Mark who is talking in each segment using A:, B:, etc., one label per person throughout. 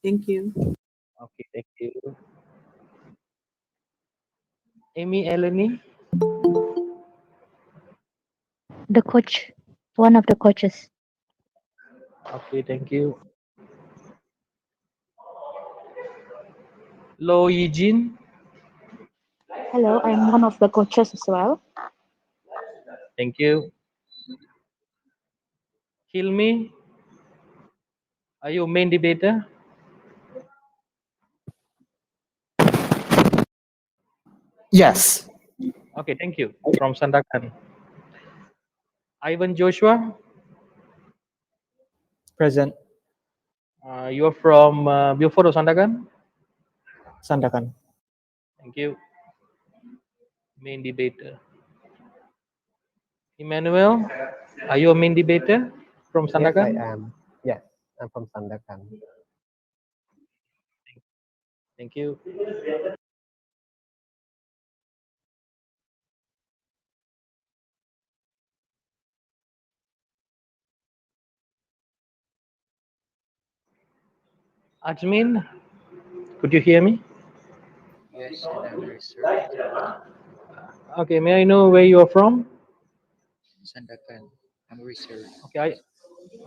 A: Thank you.
B: Okay, thank you. Amy Eleni.
C: The coach, one of the coaches.
B: Okay, thank you. Lo Yijin.
C: Hello, I'm one of the coaches as well.
B: Thank you. Hilmi. Are you main debater?
D: Yes.
B: Okay, thank you. From Sandakan. Ivan Joshua.
D: Present.
B: You are from Beaufort or Sandakan?
D: Sandakan.
B: Thank you. Main debater. Emmanuel, are you a main debater from
E: Yes, I
B: Sandakan?
E: am. Yes, I'm from Sandakan.
B: Thank you. Ajmin, could you hear me?
F: Yes, and I'm reserved.
B: Okay, may I know where you are from?
F: Sandakan. I'm reserved.
B: Okay,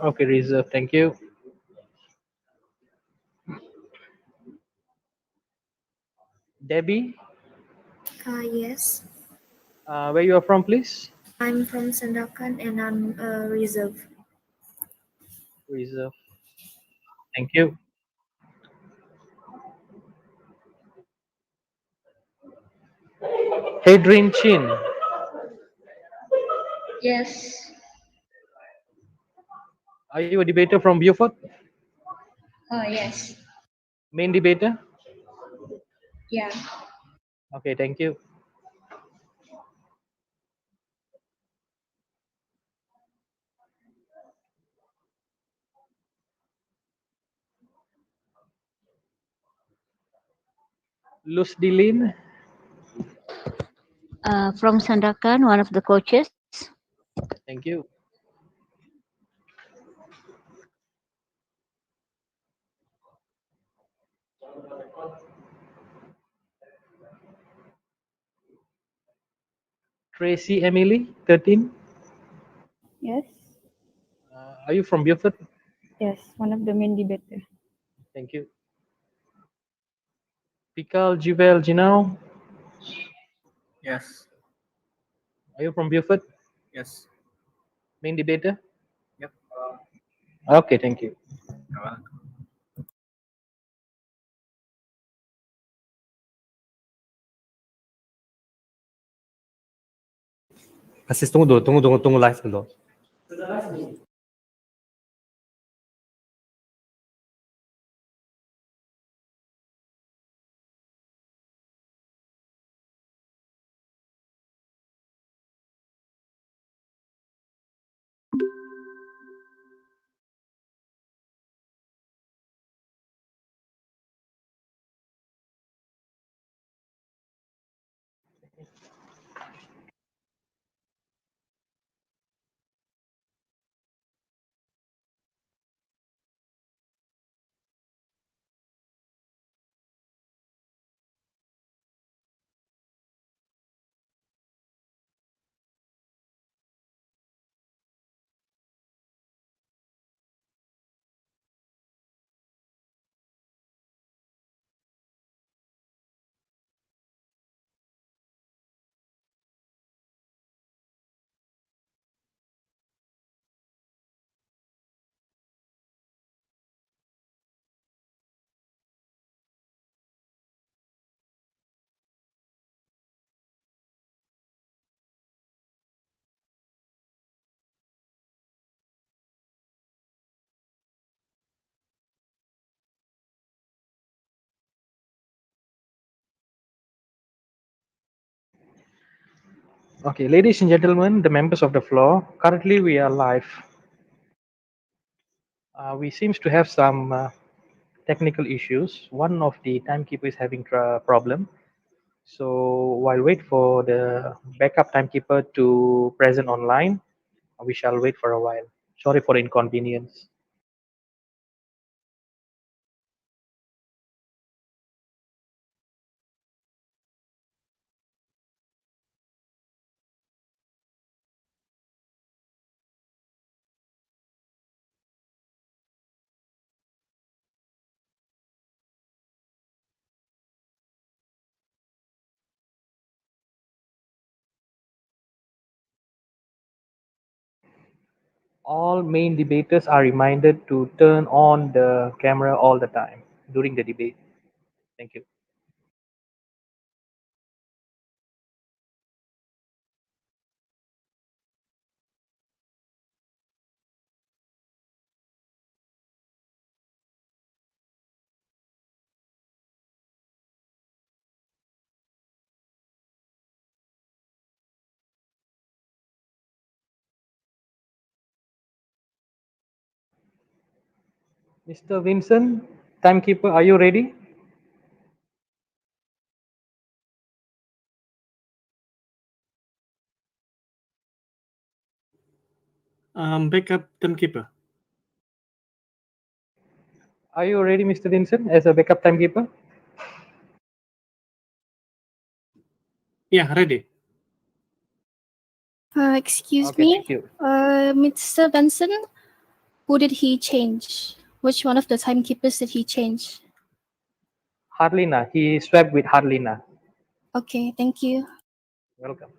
B: okay, reserve. Thank you. Debbie,
G: Yes,
B: where you are from, please?
G: I'm from Sandakan and I'm reserve.
B: Reserve. Thank you. Hadrin Chin,
H: Yes.
B: are you a debater from Beaufort?
H: Yes.
B: Main debater?
H: Yeah.
B: Okay, thank you. Luz Dilin,
C: From Sandakan, one of the coaches.
B: thank you. Tracy Emily, 13.
I: Yes,
B: Are you from Beaufort?
I: yes, one of the main debater.
B: Thank you. Pikal Juvel Ginau,
F: Yes.
B: are you from Beaufort?
F: Yes.
B: Main debater?
F: Yep.
B: Okay, thank you.
F: You're welcome.
D: Asis, tunggu dulu, tunggu live dulu.
B: Okay, ladies and gentlemen, the members of the floor, currently we are live. We seems to have some technical issues. One of the timekeeper is having problem. So while wait for the backup timekeeper to present online, we shall wait for a while. Sorry for the inconvenience. All main debaters are reminded to turn on the camera all the time during the debate. Thank you. Mr. Vincent, timekeeper, are you ready?
D: Backup timekeeper.
B: Are you ready, Mr. Vincent, as a backup timekeeper?
D: Yeah, ready.
H: Excuse
B: Okay,
H: me,
B: thank you.
H: Mr. Benson, who did he change? Which one of the timekeepers did he change?
B: Harlina, he swapped with Harlina.
H: Okay, thank you.
B: Welcome.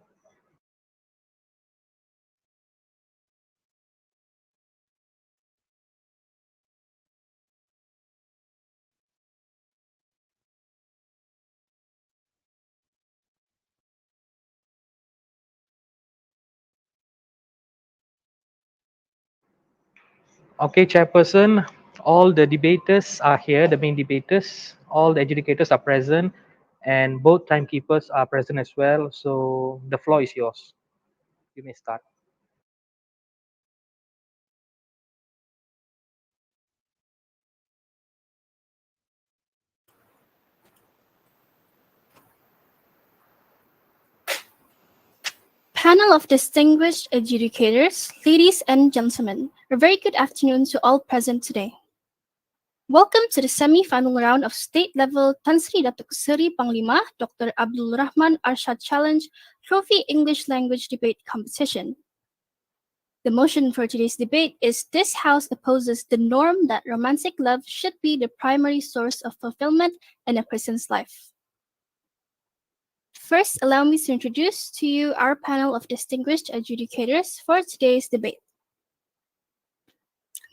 B: Okay, Chairperson, all the debaters are here, the main debaters, all the adjudicators are present, and both timekeepers are present as well. So the floor is yours. You may start.
H: Panel of distinguished adjudicators, ladies and gentlemen, a very good afternoon to all present today. Welcome to the semi-final round of state-level Tan Sri Datuk Seri Panglima Dr. Abdul Rahman Arshad Challenge Trophy English Language Debate Competition. The motion for today's debate is this House opposes the norm that romantic love should be the primary source of fulfillment in a person's life. First, allow me to introduce to you our panel of distinguished adjudicators for today's debate.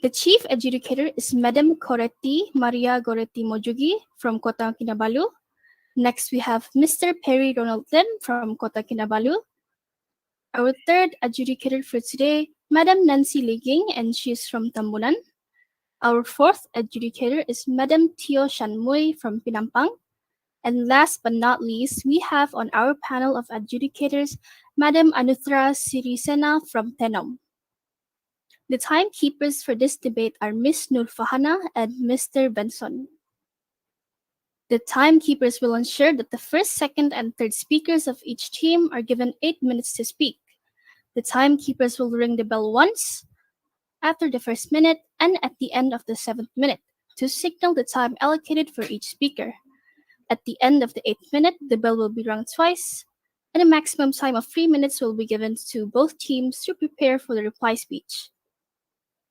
H: The chief adjudicator is Madam Coretti Maria Goretti Mojugi from Kota Kinabalu. Next, we have Mr. Perry Ronald Lim from Kota Kinabalu. Our third adjudicator for today, Madam Nancy Liging, and she is from Tambunan. Our fourth adjudicator is Madam Tio Shanmui from Pinampang. And last but not least, we have on our panel of adjudicators, Madam Anuthra Sirisena from Tenom. The timekeepers for this debate are Ms. Nurfahana and Mr. Benson. The timekeepers will ensure that the first, second, and third speakers of each team are given 8 minutes to speak. The timekeepers will ring the bell once, after the first minute, and at the end of the 7th minute to signal the time allocated for each speaker. At the end of the 8th minute, the bell will be rung twice, and a maximum time of 3 minutes will be given to both teams to prepare for the reply speech.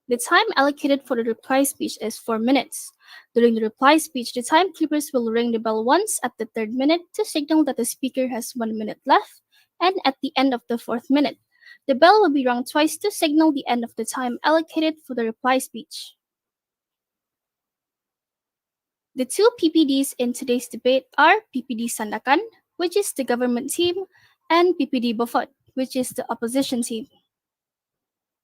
H: The time allocated for the reply speech is 4 minutes. During the reply speech, the timekeepers will ring the bell once at the 3rd minute to signal that the speaker has 1 minute left, and at the end of the 4th minute, the bell will be rung twice to signal the end of the time allocated for the reply speech. The two PPDs in today's debate are PPD Sandakan, which is the government team, and PPD Bofot, which is the opposition team.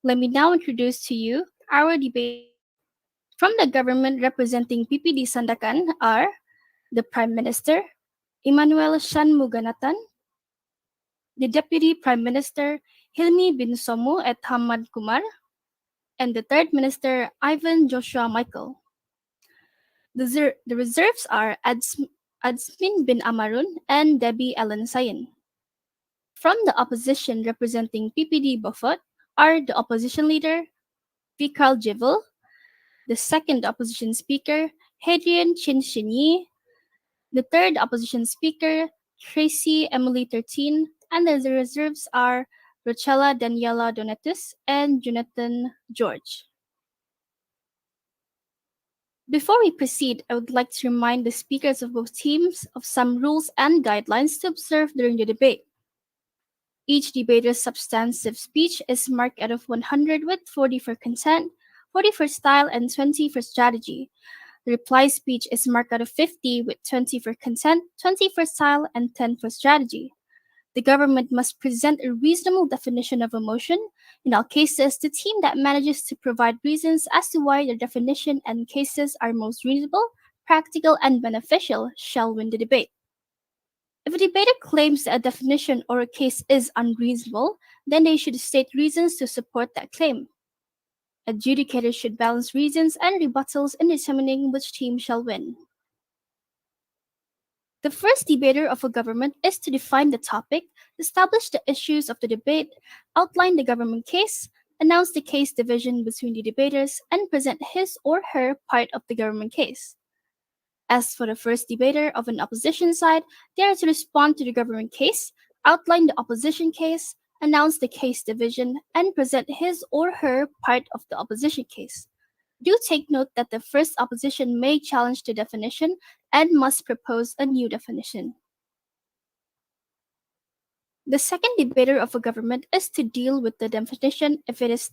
H: Let me now introduce to you our debate. From the government representing PPD Sandakan are the Prime Minister, Emmanuel Shanmuganathan, the Deputy Prime Minister, Hilmi bin Somu et Hamad Kumar, and the Third Minister, Ivan Joshua Michael. The reserves are Adsmin bin Amarun and Debbie Ellen Sayin. From the opposition representing PPD Bofot are the opposition leader, Vikral Jivel, the second opposition speaker, Hadrian Chin Shinyi, the third opposition speaker, Tracy Emily 13, and the reserves are Rochella Daniela Donatus and Jonathan George. Before we proceed, I would like to remind the speakers of both teams of some rules and guidelines to observe during the debate. Each debater's substantive speech is marked out of 100 with 40 for content, 40 for style, and 20 for strategy. The reply speech is marked out of 50 with 20 for content, 20 for style, and 10 for strategy. The government must present a reasonable definition of a motion. In all cases, the team that manages to provide reasons as to why their definition and cases are most reasonable, practical, and beneficial shall win the debate. If a debater claims that a definition or a case is unreasonable, then they should state reasons to support that claim. Adjudicators should balance reasons and rebuttals in determining which team shall win. The first debater of a government is to define the topic, establish the issues of the debate, outline the government case, announce the case division between the debaters, and present his or her part of the government case. As for the first debater of an opposition side, they are to respond to the government case, outline the opposition case, announce the case division, and present his or her part of the opposition case. Do take note that the first opposition may challenge the definition and must propose a new definition. The second debater of a government is to deal with the definition if it has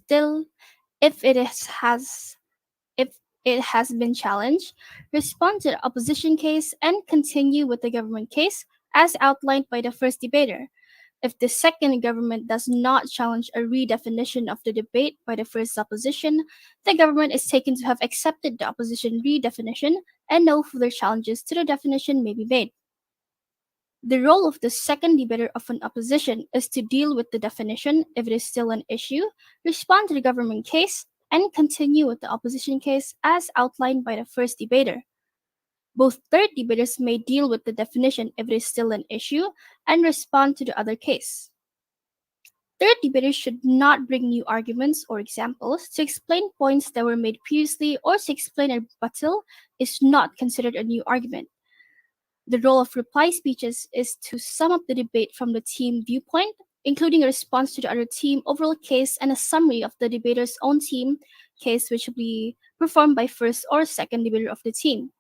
H: been challenged, respond to the opposition case, and continue with the government case as outlined by the first debater. If the second government does not challenge a redefinition of the debate by the first opposition, the government is taken to have accepted the opposition redefinition and no further challenges to the definition may be made. The role of the second debater of an opposition is to deal with the definition if it is still an issue, respond to the government case, and continue with the opposition case as outlined by the first debater. Both third debaters may deal with the definition if it is still an issue and respond to the other case. Third debaters should not bring new arguments or examples to explain points that were made previously or to explain a rebuttal is not considered a new argument. The role of reply speeches is to sum up the debate from the team viewpoint, including a response to the other team overall case and a summary of the debater's own team case, which will be performed by first or second debater of the team.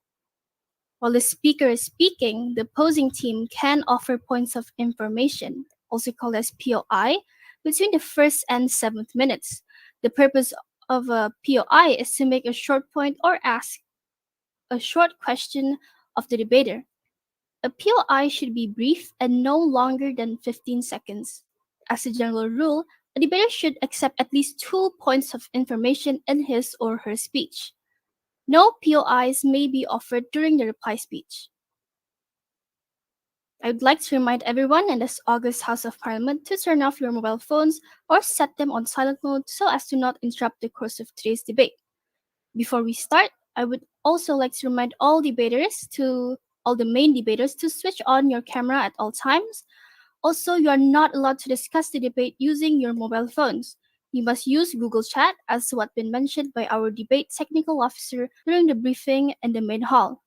H: While the speaker is speaking, the opposing team can offer points of information, also called as POI, between the first and 7th minutes. The purpose of a POI is to make a short point or ask a short question of the debater. A POI should be brief and no longer than 15 seconds. As a general rule, a debater should accept at least 2 points of information in his or her speech. No POIs may be offered during the reply speech. I would like to remind everyone in this August House of Parliament to turn off your mobile phones or set them on silent mode so as to not interrupt the course of today's debate. Before we start, I would also like to remind all the main debaters to switch on your camera at all times. Also, you are not allowed to discuss the debate using your mobile phones. You must use Google Chat as what been mentioned by our debate technical officer during the briefing in the main hall.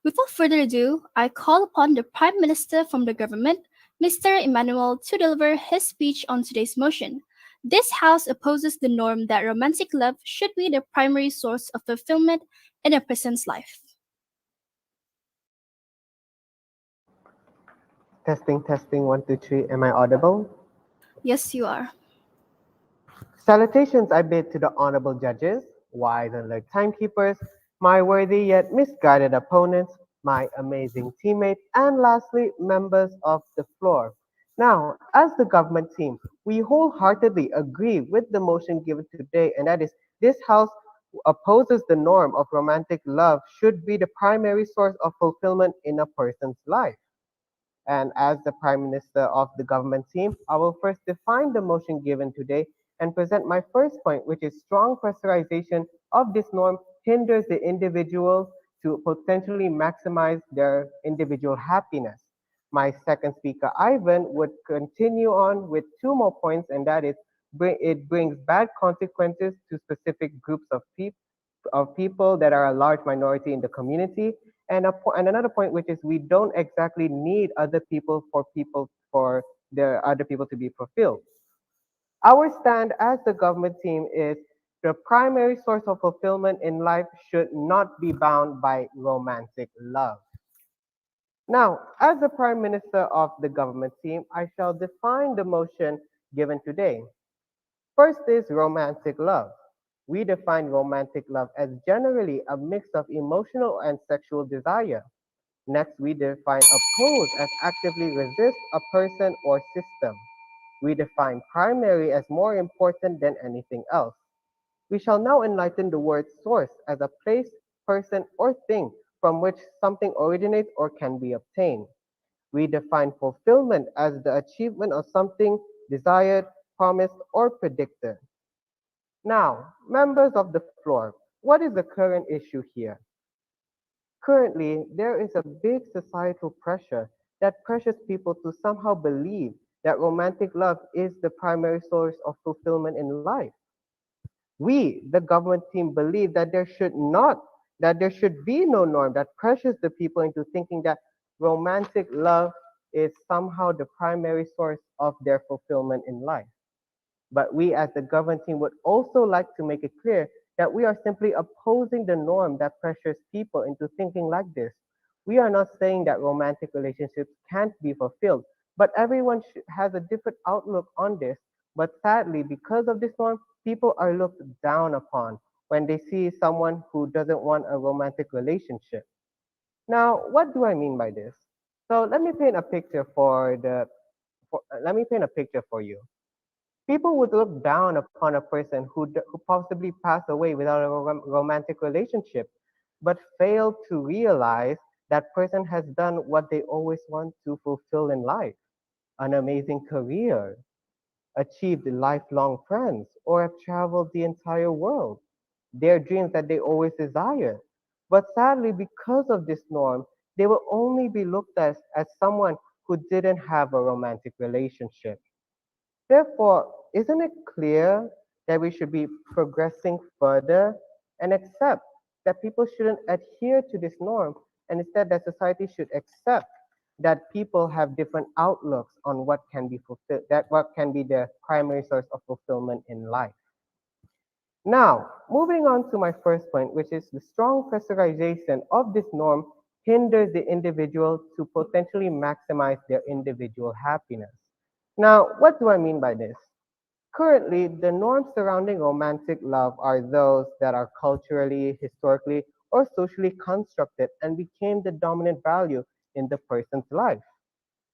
H: Without further ado, I call upon the Prime Minister from the government, Mr. Emmanuel, to deliver his speech on today's motion. This House opposes the norm that romantic love should be the primary source of fulfillment in a person's life.
E: Testing, testing, 1, 2, 3. Am I audible?
H: Yes, you are.
E: Salutations I bid to the honorable judges, wise and alert timekeepers, my worthy yet misguided opponents, my amazing teammates, and lastly, members of the floor. Now, as the government team, we wholeheartedly agree with the motion given today, and that is this House opposes the norm of romantic love should be the primary source of fulfillment in a person's life. And as the Prime Minister of the government team, I will first define the motion given today and present my first point, which is strong pressurization of this norm hinders the individual to potentially maximize their individual happiness. My second speaker, Ivan, would continue on with 2 more points, and that is it brings bad consequences to specific groups of people that are a large minority in the community. And another point, which is we don't exactly need other people for the other people to be fulfilled. Our stand as the government team is the primary source of fulfillment in life should not be bound by romantic love. Now, as the Prime Minister of the government team, I shall define the motion given today. First is romantic love. We define romantic love as generally a mix of emotional and sexual desire. Next, we define oppose as actively resist a person or system. We define primary as more important than anything else. We shall now enlighten the word source as a place, person, or thing from which something originates or can be obtained. We define fulfillment as the achievement of something desired, promised, or predicted. Now, members of the floor, what is the current issue here? Currently, there is a big societal pressure that pressures people to somehow believe that romantic love is the primary source of fulfillment in life. We, the government team, believe that there should be no norm that pressures the people into thinking that romantic love is somehow the primary source of their fulfillment in life. But we as the government team would also like to make it clear that we are simply opposing the norm that pressures people into thinking like this. We are not saying that romantic relationships can't be fulfilled, but everyone has a different outlook on this. But sadly, because of this norm, people are looked down upon when they see someone who doesn't want a romantic relationship. Now, what do I mean by this? So let me paint a picture for you. People would look down upon a person who possibly passed away without a romantic relationship, but fail to realize that person has done what they always want to fulfill in life: an amazing career, achieved lifelong friends, or have traveled the entire world. Their dreams that they always desired. But sadly, because of this norm, they will only be looked at as someone who didn't have a romantic relationship. Therefore, isn't it clear that we should be progressing further and accept that people shouldn't adhere to this norm, and instead that society should accept that people have different outlooks on what can be fulfilled, that what can be the primary source of fulfillment in life. Now, moving on to my first point, which is the strong pressurization of this norm hinders the individual to potentially maximize their individual happiness. Now, what do I mean by this? Currently, the norms surrounding romantic love are those that are culturally, historically, or socially constructed and became the dominant value in the person's life.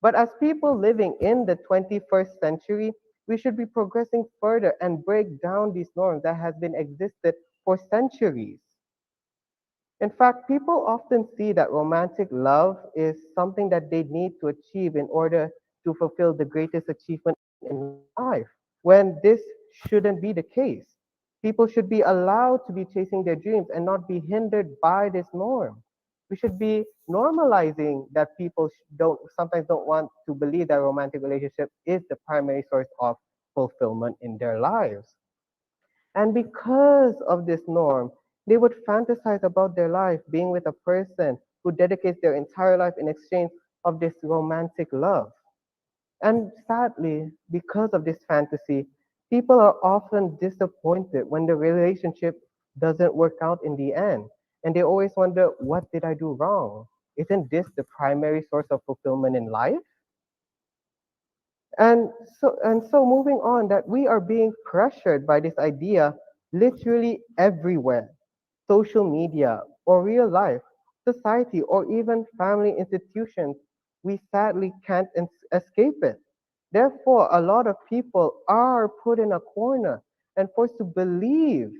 E: But as people living in the 21st century, we should be progressing further and break down these norms that has been existed for centuries. In fact, people often see that romantic love is something that they need to achieve in order to fulfill the greatest achievement in life, when this shouldn't be the case. People should be allowed to be chasing their dreams and not be hindered by this norm. We should be normalizing that people don't sometimes don't want to believe that romantic relationship is the primary source of fulfillment in their lives. And because of this norm, they would fantasize about their life being with a person who dedicates their entire life in exchange of this romantic love. And sadly, because of this fantasy, people are often disappointed when the relationship doesn't work out in the end. And they always wonder, what did I do wrong? Isn't this the primary source of fulfillment in life? And so moving on, that we are being pressured by this idea literally everywhere. Social media or real life, society, or even family institutions, we sadly can't escape it. Therefore, a lot of people are put in a corner and forced to believe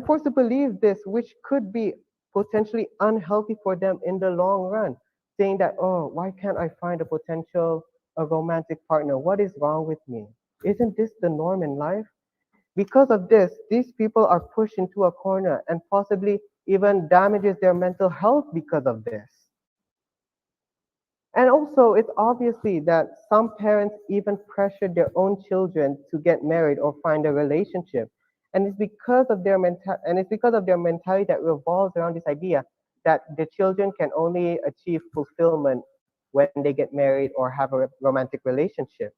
E: forced to believe this, which could be potentially unhealthy for them in the long run, saying that, oh, why can't I find a romantic partner? What is wrong with me? Isn't this the norm in life? Because of this, these people are pushed into a corner and possibly even damages their mental health because of this. And also, it's obviously that some parents even pressure their own children to get married or find a relationship. And it's because of their mentality that revolves around this idea that the children can only achieve fulfillment when they get married or have a romantic relationship.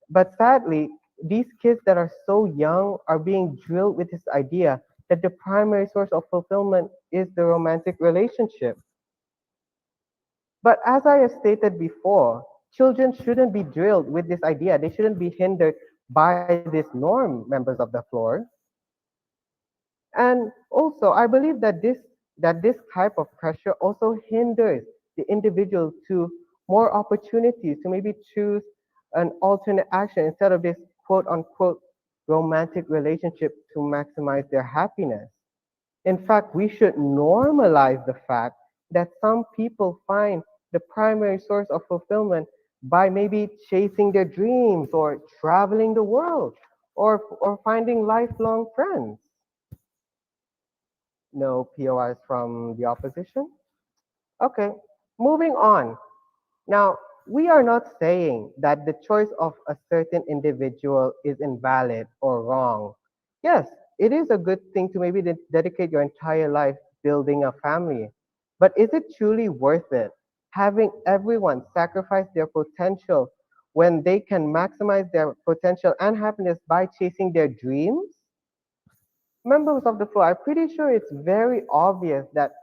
E: But sadly, these kids that are so young are being drilled with this idea that the primary source of fulfillment is the romantic relationship. But as I have stated before, children shouldn't be drilled with this idea. They shouldn't be hindered by this norm, members of the floor. And also, I believe that this type of pressure also hinders the individual to more opportunities to maybe choose an alternate action instead of this quote unquote romantic relationship to maximize their happiness. In fact, we should normalize the fact that some people find the primary source of fulfillment by maybe chasing their dreams or traveling the world or finding lifelong friends. No POIs from the opposition? Okay, moving on. Now, we are not saying that the choice of a certain individual is invalid or wrong. Yes, it is a good thing to maybe dedicate your entire life building a family. But is it truly worth it? Having everyone sacrifice their potential when they can maximize their potential and happiness by chasing their dreams? Members of the floor, I'm pretty sure it's very obvious that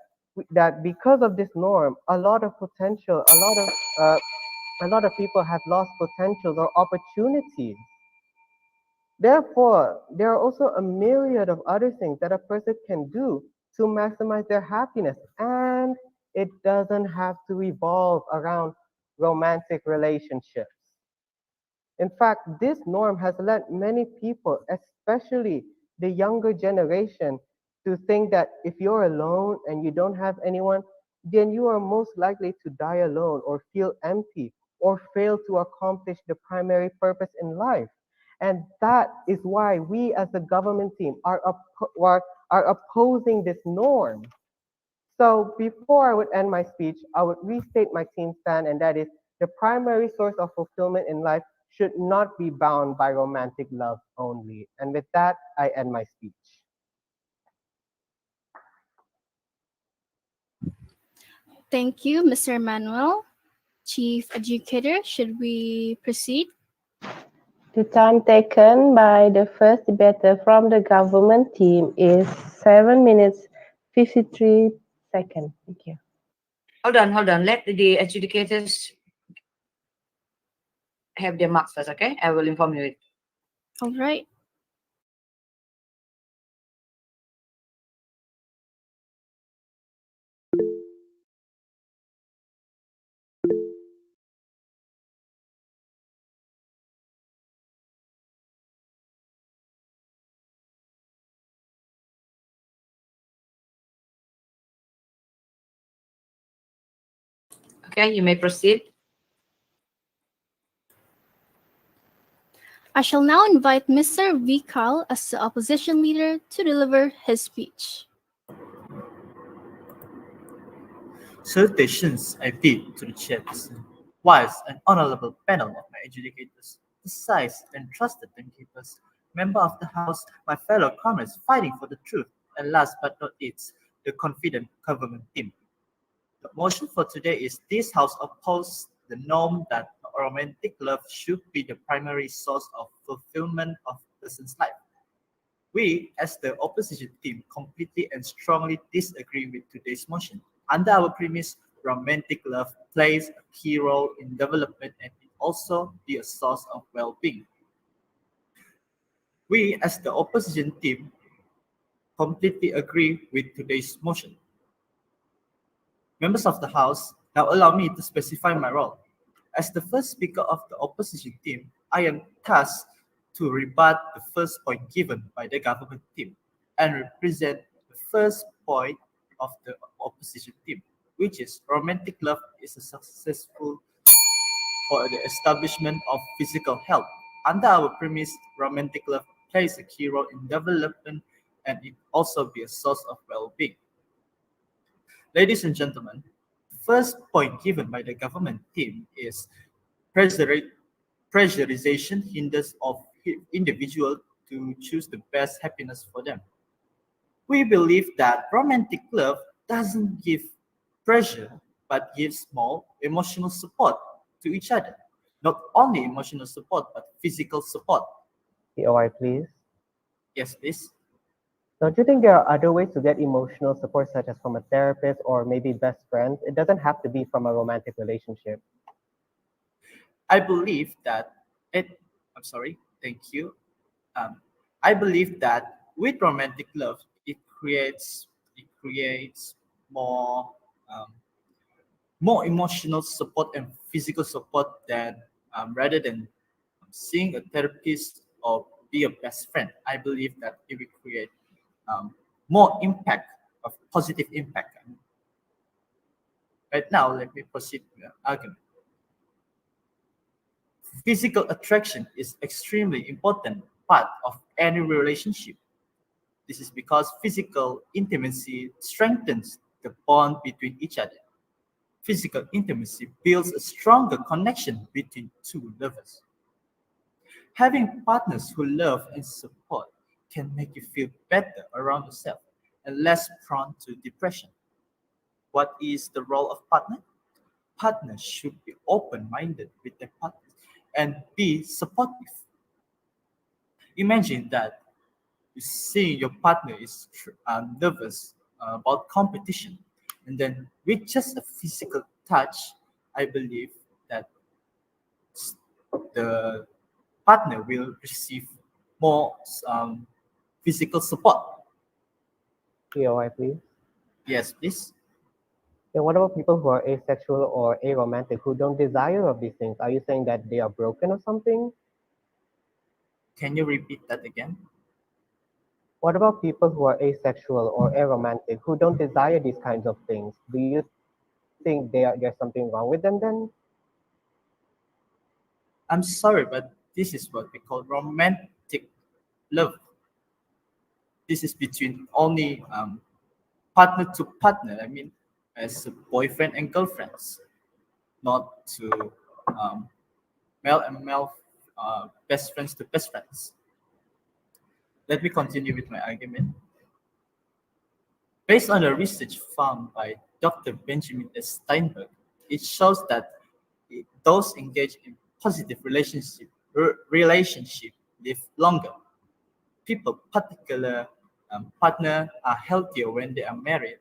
E: because of this norm, a lot of potential, a lot of people have lost potentials or opportunities. Therefore, there are also a myriad of other things that a person can do to maximize their happiness, and it doesn't have to revolve around romantic relationships. In fact, this norm has led many people, especially the younger generation, to think that if you're alone and you don't have anyone, then you are most likely to die alone or feel empty or fail to accomplish the primary purpose in life. And that is why we as the government team are opposing this norm. So before I would end my speech, I would restate my team stand, and that is the primary source of fulfillment in life should not be bound by romantic love only. And with that, I end my speech.
H: Thank you, Mr. Manuel. Chief Educator, should we proceed?
A: The time taken by the first debater from the government team is 7 minutes 53 seconds. Thank you.
J: Hold on. Let the adjudicators have their marks first, okay? I will inform you.
H: All right.
J: Okay, you may proceed.
H: I shall now invite Mr. Vikal as the opposition leader to deliver his speech.
F: Salutations I bid to the chairperson, whilst an honorable panel of my adjudicators, precise and trusted timekeepers, member of the House, my fellow comrades fighting for the truth, and last but not least, the confident government team. The motion for today is this House opposes the norm that romantic love should be the primary source of fulfillment of a person's life. We, as the opposition team, completely and strongly disagree with today's motion. Under our premise, romantic love plays a key role in development and it also be a source of well-being. We, as the opposition team, completely agree with today's motion. Members of the House, now allow me to specify my role. As the first speaker of the opposition team, I am tasked to rebut the first point given by the government team and represent the first point of the opposition team, which is romantic love is a successful for the establishment of physical health. Under our premise, romantic love plays a key role in development and it also be a source of well-being. Ladies and gentlemen, the first point given by the government team is pressurization hinders of individual to choose the best happiness for them. We believe that romantic love doesn't give pressure, but gives more emotional support to each other. Not only emotional support, but physical support.
E: POI, please.
F: Yes, please.
E: Don't you think there are other ways to get emotional support, such as from a therapist or maybe best friends? It doesn't have to be from a romantic relationship.
F: I believe that it. I'm sorry. Thank you. Um, I believe that with romantic love, it creates more um, more emotional support and physical support than rather than seeing a therapist or be a best friend. I believe that it will create um, more impact of positive impact. Right now, let me proceed with the argument. Physical attraction is extremely important part of any relationship. This is because physical intimacy strengthens the bond between each other. Physical intimacy builds a stronger connection between two lovers. Having partners who love and support can make you feel better around yourself and less prone to depression. What is the role of partner? Partners should be open-minded with their partners and be supportive. Imagine that you see your partner is nervous about competition, and then with just a physical touch, I believe that the partner will receive more physical support.
E: POI, please.
F: Yes, please.
E: Yeah, what about people who are asexual or aromantic who don't desire of these things? Are you saying that they are broken or something?
F: Can you repeat that again?
E: What about people who are asexual or aromantic who don't desire these kinds of things? Do you think there's something wrong with them then?
F: I'm sorry, but this is what we call romantic love. This is between only partner to partner. I mean, as a boyfriend and girlfriends, not to um, male and male best friends to best friends. Let me continue with my argument. Based on the research found by Dr. Benjamin S. Steinberg, it shows that those engaged in positive relationship live longer. People, particular partner, are healthier when they are married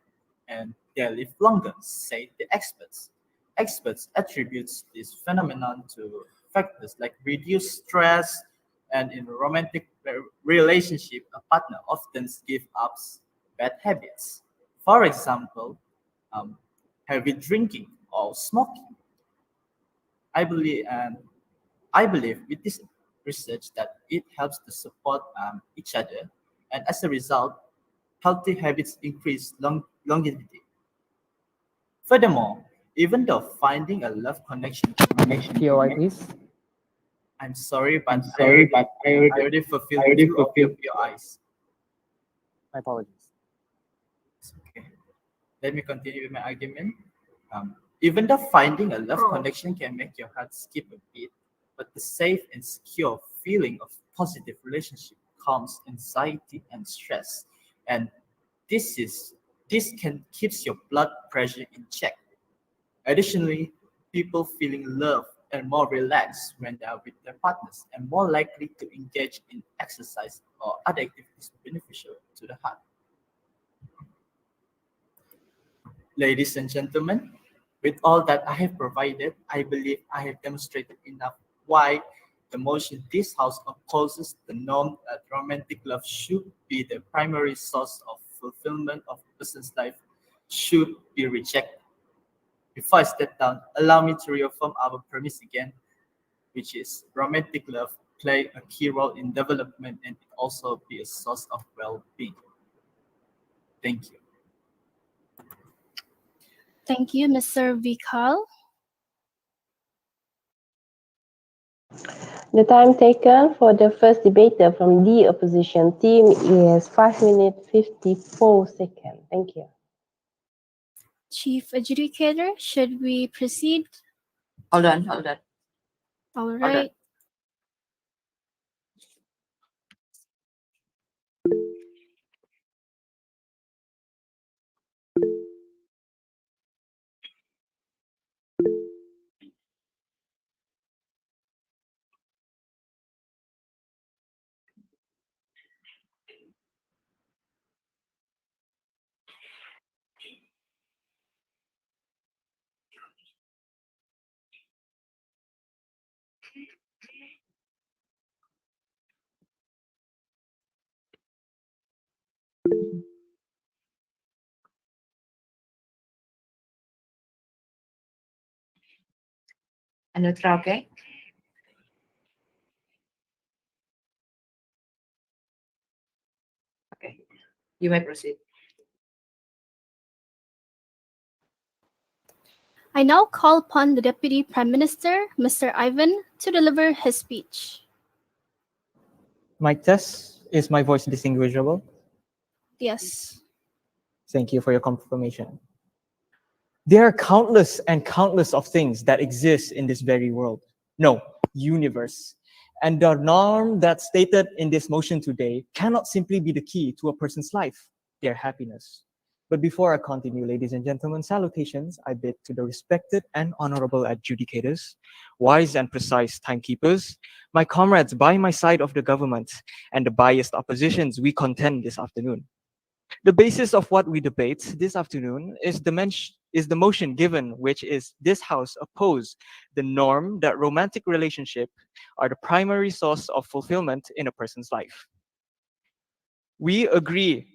F: and they live longer, say the experts. Experts attribute this phenomenon to factors like reduced stress, and in a romantic relationship, a partner often gives up bad habits. For example, heavy drinking or smoking. I believe, um, I believe with this research that it helps to support each other, and as a result, healthy habits increase longevity. Furthermore, even though finding a love connection can
E: POI,
F: make,
E: please.
F: I'm sorry, but I already fulfilled two of your POIs.
E: My apologies.
F: Okay. Let me continue with my argument. Even though finding a love connection can make your heart skip a beat, but the safe and secure feeling of positive relationship calms anxiety and stress, and this is this can keeps your blood pressure in check. Additionally, people feeling loved and more relaxed when they are with their partners and more likely to engage in exercise or other activities beneficial to the heart. Ladies and gentlemen, with all that I have provided, I believe I have demonstrated enough why the motion this House opposes the norm that romantic love should be the primary source of fulfillment of a person's life should be rejected. Before I step down, allow me to reaffirm our premise again, which is romantic love play a key role in development and it also be a source of well-being. Thank you.
H: Thank you, Mr. Vikal.
A: The time taken for the first debater from the opposition team is 5 minutes 54 seconds. Thank you.
H: Chief Adjudicator, should we proceed?
J: Hold on, hold on.
H: All
J: on.
H: right.
J: Anutra, okay? Okay, you may proceed.
H: I now call upon the Deputy Prime Minister, Mr. Ivan, to deliver his speech.
K: Mic test. Is my voice distinguishable?
H: Yes.
K: Thank you for your confirmation. There are countless and countless of things that exist in this very world. No, universe. And the norm that's stated in this motion today cannot simply be the key to a person's life, their happiness. But before I continue, ladies and gentlemen, salutations I bid to the respected and honorable adjudicators, wise and precise timekeepers, my comrades by my side of the government, and the biased oppositions we contend this afternoon. The basis of what we debate this afternoon is the motion given, which is this House oppose the norm that romantic relationship are the primary source of fulfillment in a person's life. We agree.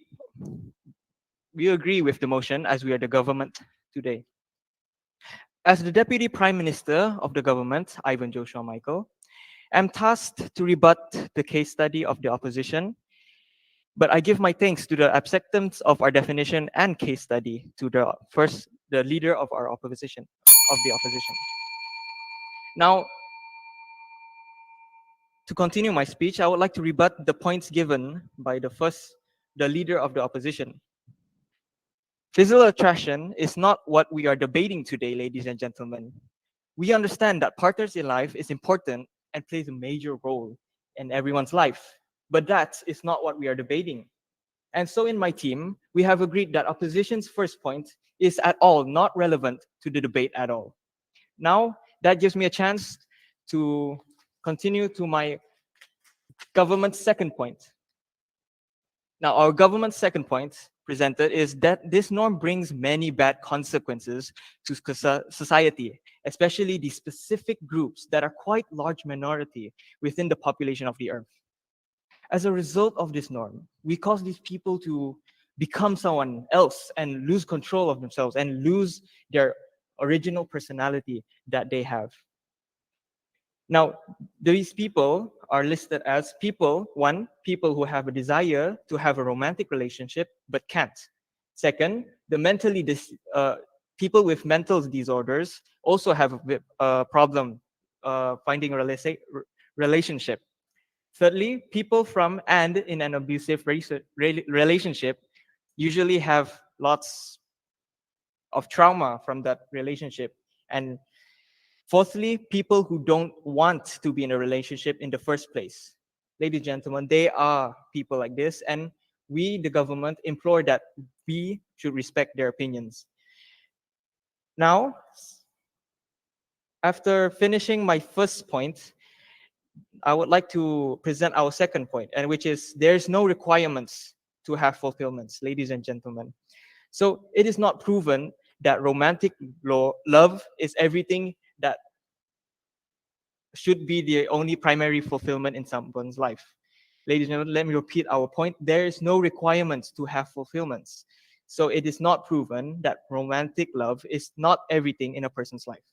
K: We agree with the motion as we are the government today. As the Deputy Prime Minister of the government, Ivan Joshua Michael, I'm tasked to rebut the case study of the opposition, but I give my thanks to the acceptance of our definition and case study to the leader of our opposition, of the opposition. Now, to continue my speech, I would like to rebut the points given by the leader of the opposition. Physical attraction is not what we are debating today, ladies and gentlemen. We understand that partners in life is important and plays a major role in everyone's life, but that is not what we are debating. And so in my team, we have agreed that opposition's first point is at all not relevant to the debate at all. Now, that gives me a chance to continue to my government's second point. Now, our government's second point presented is that this norm brings many bad consequences to society, especially the specific groups that are quite large minority within the population of the earth. As a result of this norm, we cause these people to become someone else and lose control of themselves and lose their original personality that they have. Now, these people are listed as people who have a desire to have a romantic relationship but can't. Second, people with mental disorders also have a problem finding a relationship. Thirdly, people from and in an abusive relationship usually have lots of trauma from that relationship. And fourthly, people who don't want to be in a relationship in the first place. Ladies and gentlemen, they are people like this, and we, the government, implore that we should respect their opinions. Now, after finishing my first point, I would like to present our second point, and which is there's no requirements to have fulfillments, ladies and gentlemen. So it is not proven that romantic love is everything that should be the only primary fulfillment in someone's life. Ladies and gentlemen, let me repeat our point. There is no requirements to have fulfillments. So it is not proven that romantic love is not everything in a person's life.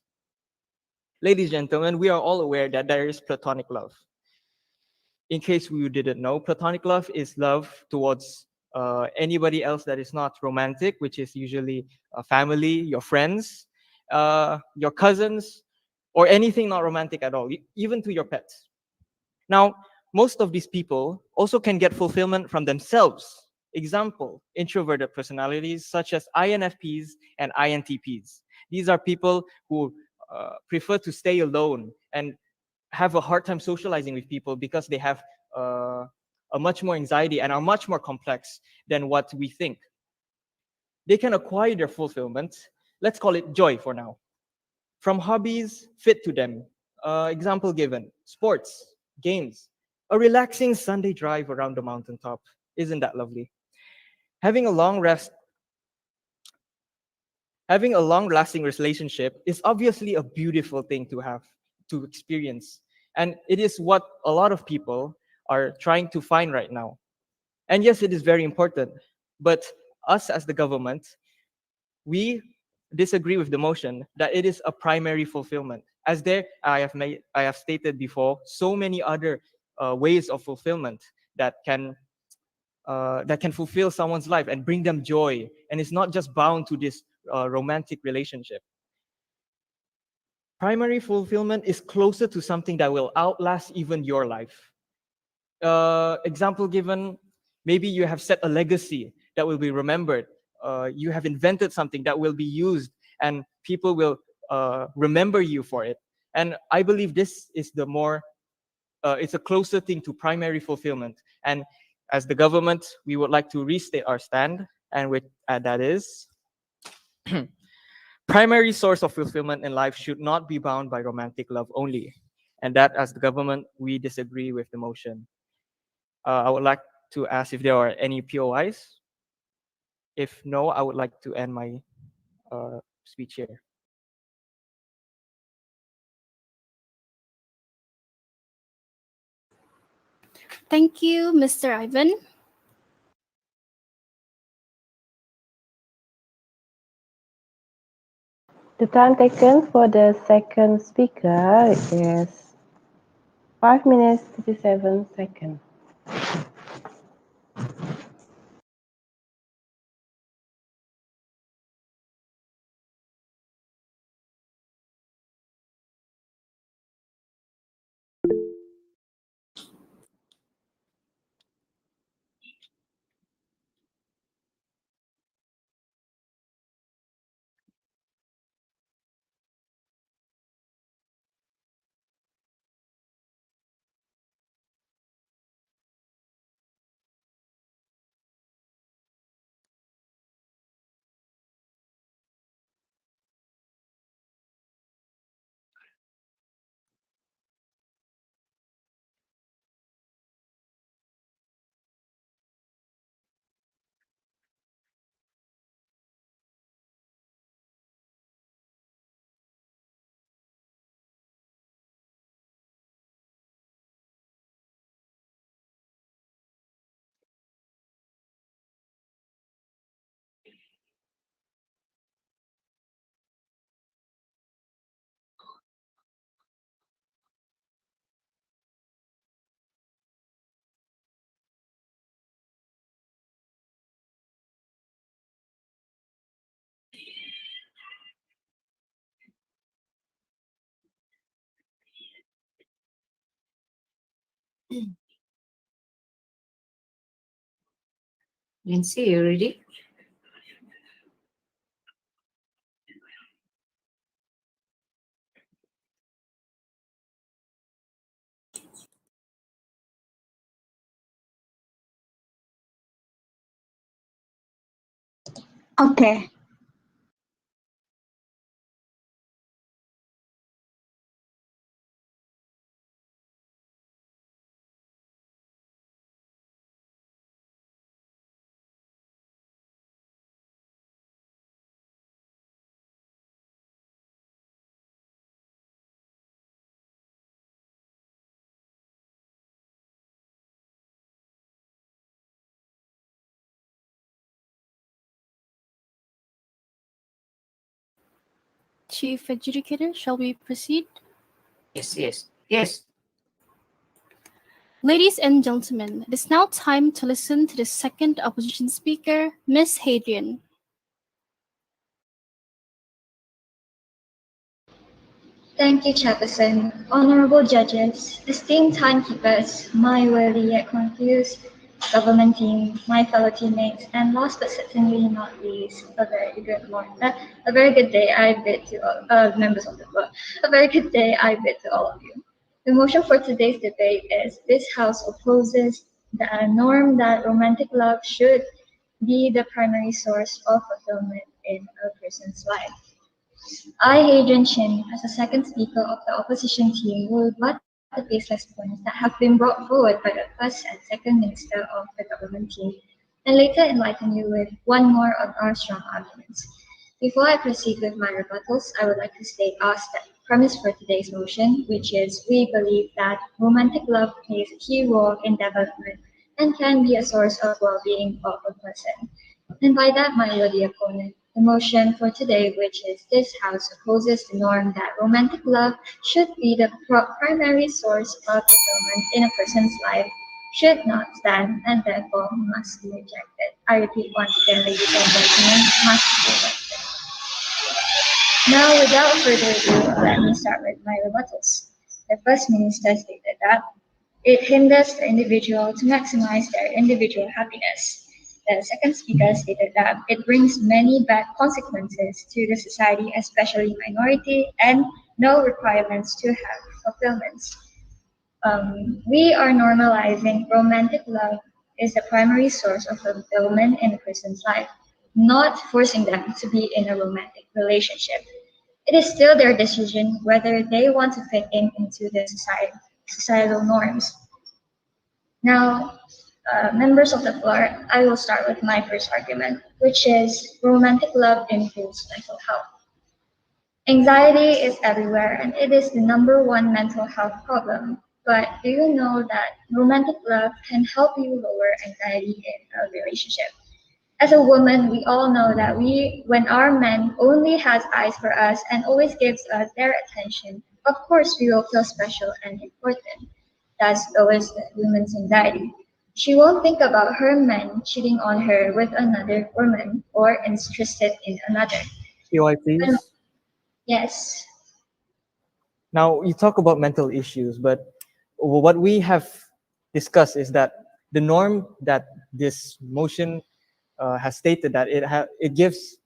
K: Ladies and gentlemen, we are all aware that there is platonic love. In case you didn't know, platonic love is love towards anybody else that is not romantic, which is usually family, your friends, your cousins, or anything not romantic at all, even to your pets. Now, most of these people also can get fulfillment from themselves. Example, introverted personalities such as INFPs and INTPs. These are people who prefer to stay alone and have a hard time socializing with people because they have a much more anxiety and are much more complex than what we think. They can acquire their fulfillment, let's call it joy for now, from hobbies fit to them. Example given, sports, games, a relaxing Sunday drive around the mountaintop. Isn't that lovely? Having a long-lasting relationship is obviously a beautiful thing to have, to experience. And it is what a lot of people are trying to find right now. And yes, it is very important. But us as the government, we disagree with the motion that it is a primary fulfillment. As I have stated before, so many other ways of fulfillment that can fulfill someone's life and bring them joy, and it's not just bound to this romantic relationship. Primary fulfillment is closer to something that will outlast even your life. Example given, maybe you have set a legacy that will be remembered. You have invented something that will be used and people will remember you for it. And I believe this is it's a closer thing to primary fulfillment. And as the government, we would like to restate our stand, and that is primary source of fulfillment in life should not be bound by romantic love only. And that, as the government, we disagree with the motion. I would like to ask if there are any POIs. If no, I would like to end my speech here.
H: Thank you, Mr. Ivan.
A: The time taken for the second speaker is 5 minutes 37 seconds.
J: Lindsay, you ready?
C: Okay.
H: Chief Adjudicator, shall we proceed?
J: Yes.
H: Ladies and gentlemen, it is now time to listen to the second opposition speaker, Ms. Hadrian.
L: Thank you, Chairperson. Honorable judges, esteemed timekeepers, my worthy yet confused government team, my fellow teammates, and last but certainly not least, a very good morning, a very good day I bid to all members of the board. A very good day I bid to all of you. The motion for today's debate is this House opposes the norm that romantic love should be the primary source of fulfillment in a person's life. I, Hadrian Chin, as the second speaker of the opposition team, will rebut the baseless points that have been brought forward by the first and second minister of the government team, and later enlighten you with one more of our strong arguments. Before I proceed with my rebuttals, I would like to state our premise for today's motion, which is we believe that romantic love plays a key role in development and can be a source of well-being of a person. And by that, my worthy opponent, the motion for today, which is this House opposes the norm that romantic love should be the primary source of fulfillment in a person's life, should not stand and therefore must be rejected. I repeat once again, ladies and gentlemen, must be rejected. Now, without further ado, let me start with my rebuttals. The First Minister stated that it hinders the individual to maximize their individual happiness. The second speaker stated that it brings many bad consequences to the society, especially minority, and no requirements to have fulfillments. We are normalizing romantic love is the primary source of fulfillment in a person's life, not forcing them to be in a romantic relationship. It is still their decision whether they want to fit in into the societal norms. Now, members of the floor, I will start with my first argument, which is romantic love improves mental health. Anxiety is everywhere and it is the number one mental health problem. But do you know that romantic love can help you lower anxiety in a relationship? As a woman, we all know that when our man only has eyes for us and always gives us their attention, of course we will feel special and important. That lowers the woman's anxiety. She won't think about her man cheating on her with another woman or interested in another.
K: POI, please.
L: Yes.
K: Now, you talk about mental issues, but what we have discussed is that the norm that this motion has stated that it gives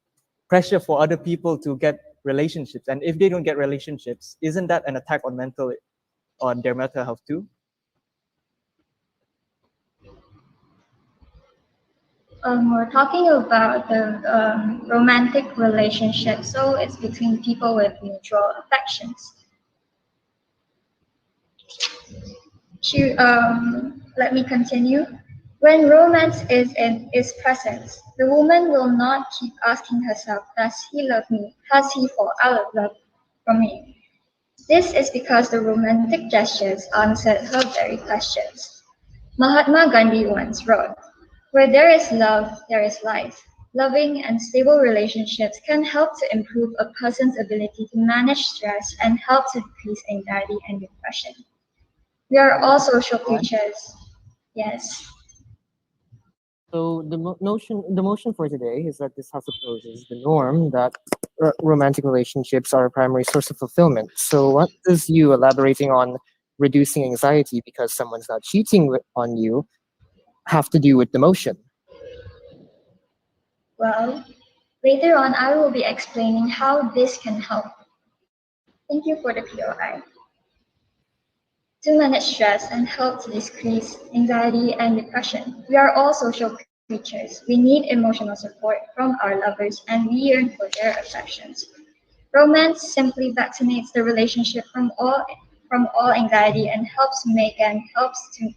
K: pressure for other people to get relationships, and if they don't get relationships, isn't that an attack on their mental health too?
L: We're talking about the romantic relationship, so it's between people with mutual affections. Let me continue. When romance is present, the woman will not keep asking herself, "Does he love me? Has he fall out of love from me?" This is because the romantic gestures answered her very questions. Mahatma Gandhi once wrote, "Where there is love, there is life." Loving and stable relationships can help to improve a person's ability to manage stress and help to decrease anxiety and depression. We are all social creatures. Yes.
M: So the motion for today is that this house opposes the norm that romantic relationships are a primary source of fulfillment. So what does you elaborating on reducing anxiety because someone's not cheating on you have to do with the motion?
L: Well, later on I will be explaining how this can help. Thank you for the POI. To manage stress and help to decrease anxiety and depression, we are all social creatures. We need emotional support from our lovers and we yearn for their affections. Romance simply vaccinates the relationship from all anxiety and helps to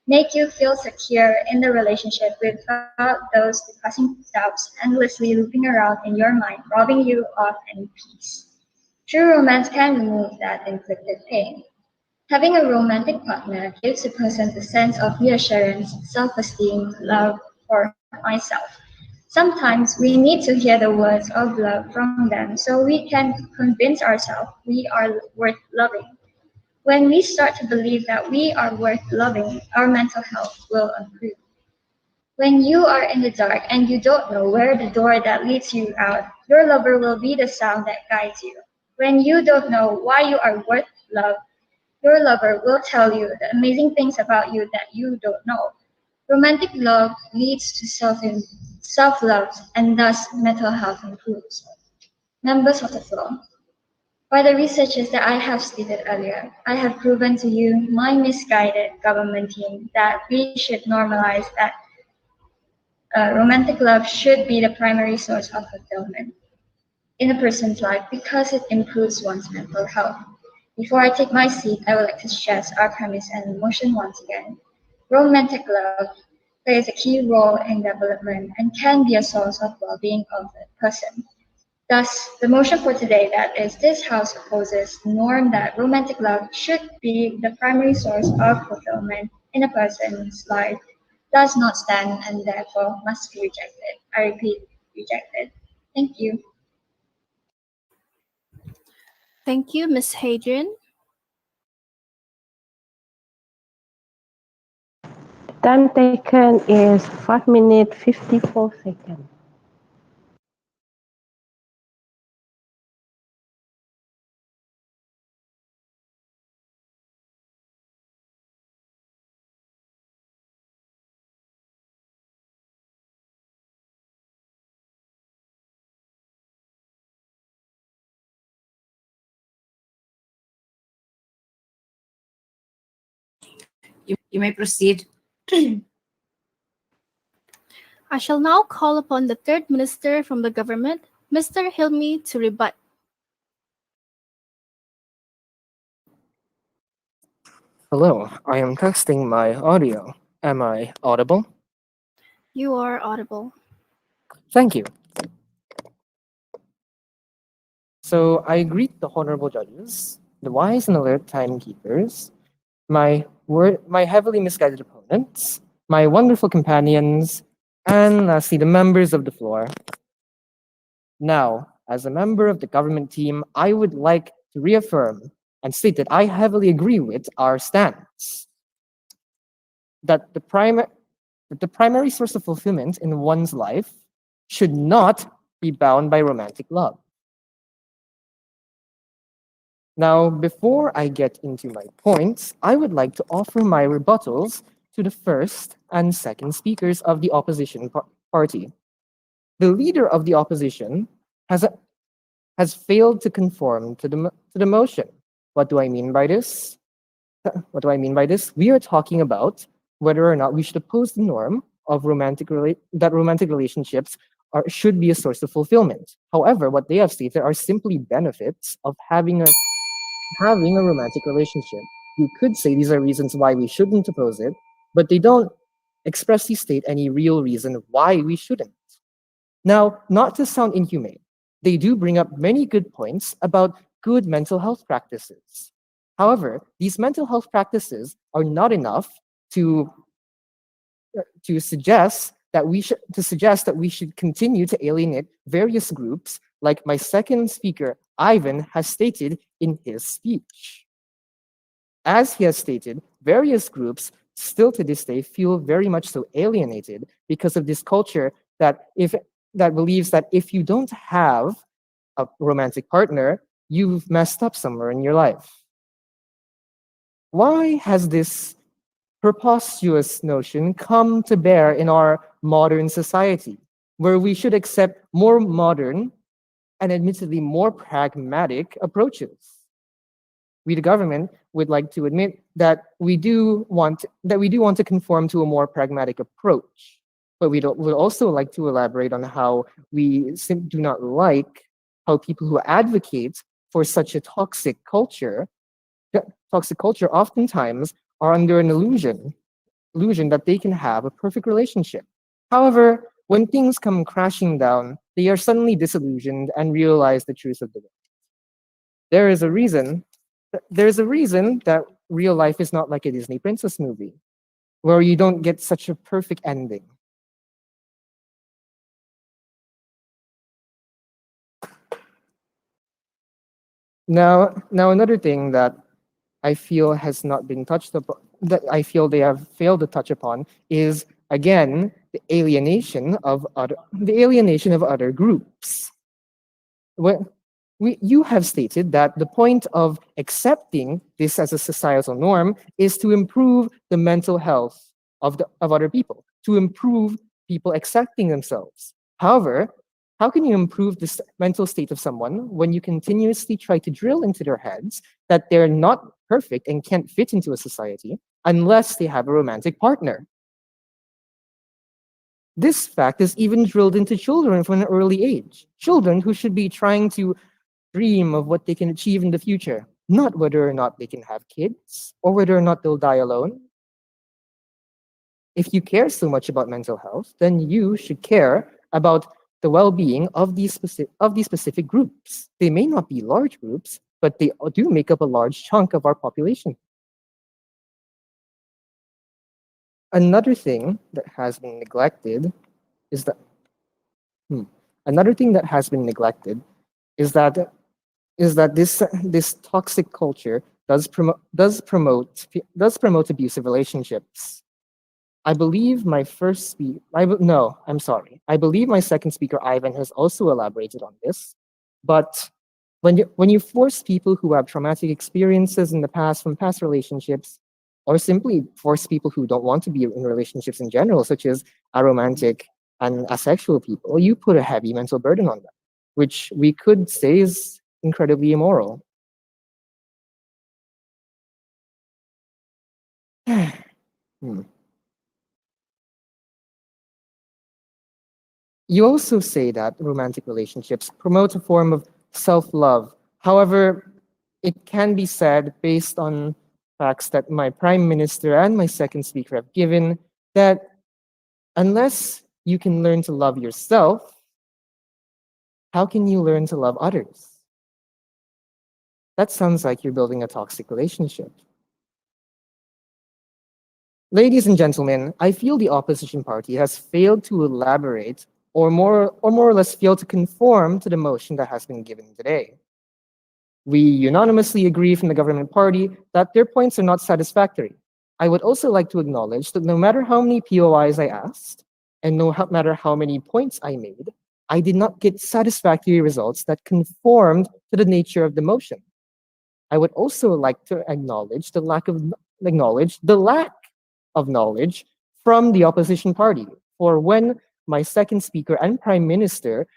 L: make you feel secure in the relationship without those depressing doubts endlessly looping around in your mind, robbing you of any peace. True romance can remove that inflicted pain. Having a romantic partner gives a person a sense of reassurance, self-esteem, love for myself. Sometimes we need to hear the words of love from them so we can convince ourselves we are worth loving. When we start to believe that we are worth loving, our mental health will improve. When you are in the dark and you don't know where the door that leads you out, your lover will be the sound that guides you. When you don't know why you are worth love, your lover will tell you the amazing things about you that you don't know. Romantic love leads to self-love and thus mental health improves. Members of the floor, by the researches that I have stated earlier, I have proven to you, my misguided government team, that we should normalize that romantic love should be the primary source of fulfillment in a person's life because it improves one's mental health. Before I take my seat, I would like to stress our premise and motion once again. Romantic love plays a key role in development and can be a source of well-being of a person. Thus, the motion for today that is this House opposes the norm that romantic love should be the primary source of fulfillment in a person's life does not stand and therefore must be rejected. I repeat, rejected. Thank you.
H: Thank you, Ms. Hadrian.
A: Time taken is 5 minutes 54 seconds.
J: You may proceed.
H: I shall now call upon the third minister from the government, Mr. Hilmi, to rebut.
M: Hello, I am testing my audio. Am I audible?
H: You are audible.
M: Thank you. So I greet the honorable judges, the wise and alert timekeepers, my heavily misguided opponents, my wonderful companions, and lastly, the members of the floor. Now, as a member of the government team, I would like to reaffirm and state that I heavily agree with our stance that the primary source of fulfillment in one's life should not be bound by romantic love. Now, before I get into my points, I would like to offer my rebuttals to the first and second speakers of the opposition party. The leader of the opposition has failed to conform to the motion. What do I mean by this? What do I mean by this? We are talking about whether or not we should oppose the norm of that romantic relationships should be a source of fulfillment. However, what they have stated are simply benefits of having a romantic relationship. You could say these are reasons why we shouldn't oppose it, but they don't expressly state any real reason why we shouldn't. Now, not to sound inhumane, they do bring up many good points about good mental health practices. However, these mental health practices are not enough to suggest that we should continue to alienate various groups, like my second speaker, Ivan, has stated in his speech. As he has stated, various groups still to this day feel very much so alienated because of this culture that believes that if you don't have a romantic partner, you've messed up somewhere in your life. Why has this preposterous notion come to bear in our modern society, where we should accept more modern and admittedly more pragmatic approaches? We, the government, would like to admit that we do want to conform to a more pragmatic approach, but would also like to elaborate on how we do not like how people who advocate for such a toxic culture oftentimes are under an illusion that they can have a perfect relationship. However, when things come crashing down, they are suddenly disillusioned and realize the truth of the world. There's a reason that real life is not like a Disney princess movie, where you don't get such a perfect ending. Now another thing that I feel has not been touched upon, that I feel they have failed to touch upon, is again the alienation of other groups. You have stated that the point of accepting this as a societal norm is to improve the mental health of other people, to improve people accepting themselves. However, how can you improve the mental state of someone when you continuously try to drill into their heads that they're not perfect and can't fit into a society unless they have a romantic partner? This fact is even drilled into children from an early age. Children who should be trying to dream of what they can achieve in the future, not whether or not they can have kids or whether or not they'll die alone. If you care so much about mental health, then you should care about the well-being of these specific groups. They may not be large groups, but they do make up a large chunk of our population. Another thing that has been neglected is that another thing that has been neglected is that this toxic culture does promote abusive relationships. I believe my first speak. No, I'm sorry. I believe my second speaker, Ivan, has also elaborated on this. But when you force people who have traumatic experiences in the past from past relationships, or simply force people who don't want to be in relationships in general, such as aromantic and asexual people, you put a heavy mental burden on them, which we could say is incredibly immoral. Hmm. You also say that romantic relationships promote a form of self-love. However, it can be said, based on facts that my prime minister and my second speaker have given, that unless you can learn to love yourself, how can you learn to love others? That sounds like you're building a toxic relationship. Ladies and gentlemen, I feel the opposition party has failed to elaborate or more or less failed to conform to the motion that has been given today. We unanimously agree from the government party that their points are not satisfactory. I would also like to acknowledge that no matter how many POIs I asked, and no matter how many points I made, I did not get satisfactory results that conformed to the nature of the motion. I would also like to acknowledge the lack of knowledge from the opposition party. For when my second speaker and prime minister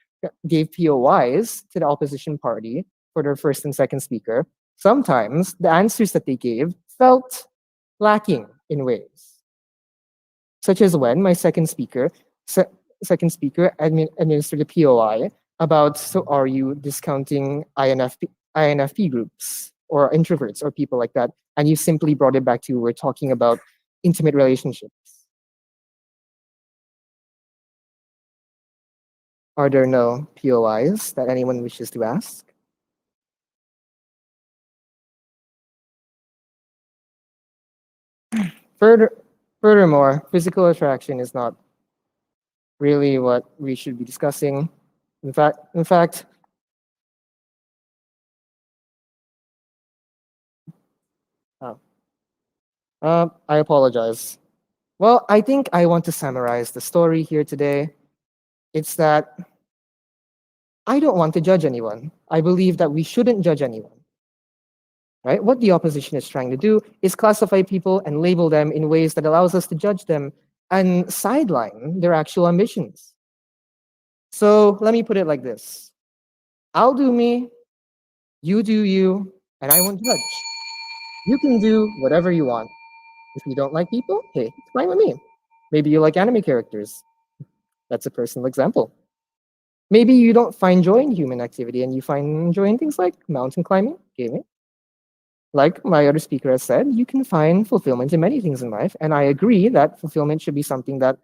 M: gave POIs to the opposition party for their first and second speaker, sometimes the answers that they gave felt lacking in ways, such as when my administered a POI about, so are you discounting INFP groups or introverts or people like that, and you simply brought it back to, we're talking about intimate relationships. Are there no POIs that anyone wishes to ask? Furthermore, physical attraction is not really what we should be discussing. In fact, oh, I apologize. Well, I think I want to summarize the story here today. It's that I don't want to judge anyone. I believe that we shouldn't judge anyone. Right? What the opposition is trying to do is classify people and label them in ways that allows us to judge them and sideline their actual ambitions. So let me put it like this. I'll do me, you do you, and I won't judge. You can do whatever you want. If you don't like people, hey, it's fine with me. Maybe you like anime characters. That's a personal example. Maybe you don't find joy in human activity and you find joy in things like mountain climbing, gaming. Like my other speaker has said, you can find fulfillment in many things in life. And I agree that fulfillment should be something that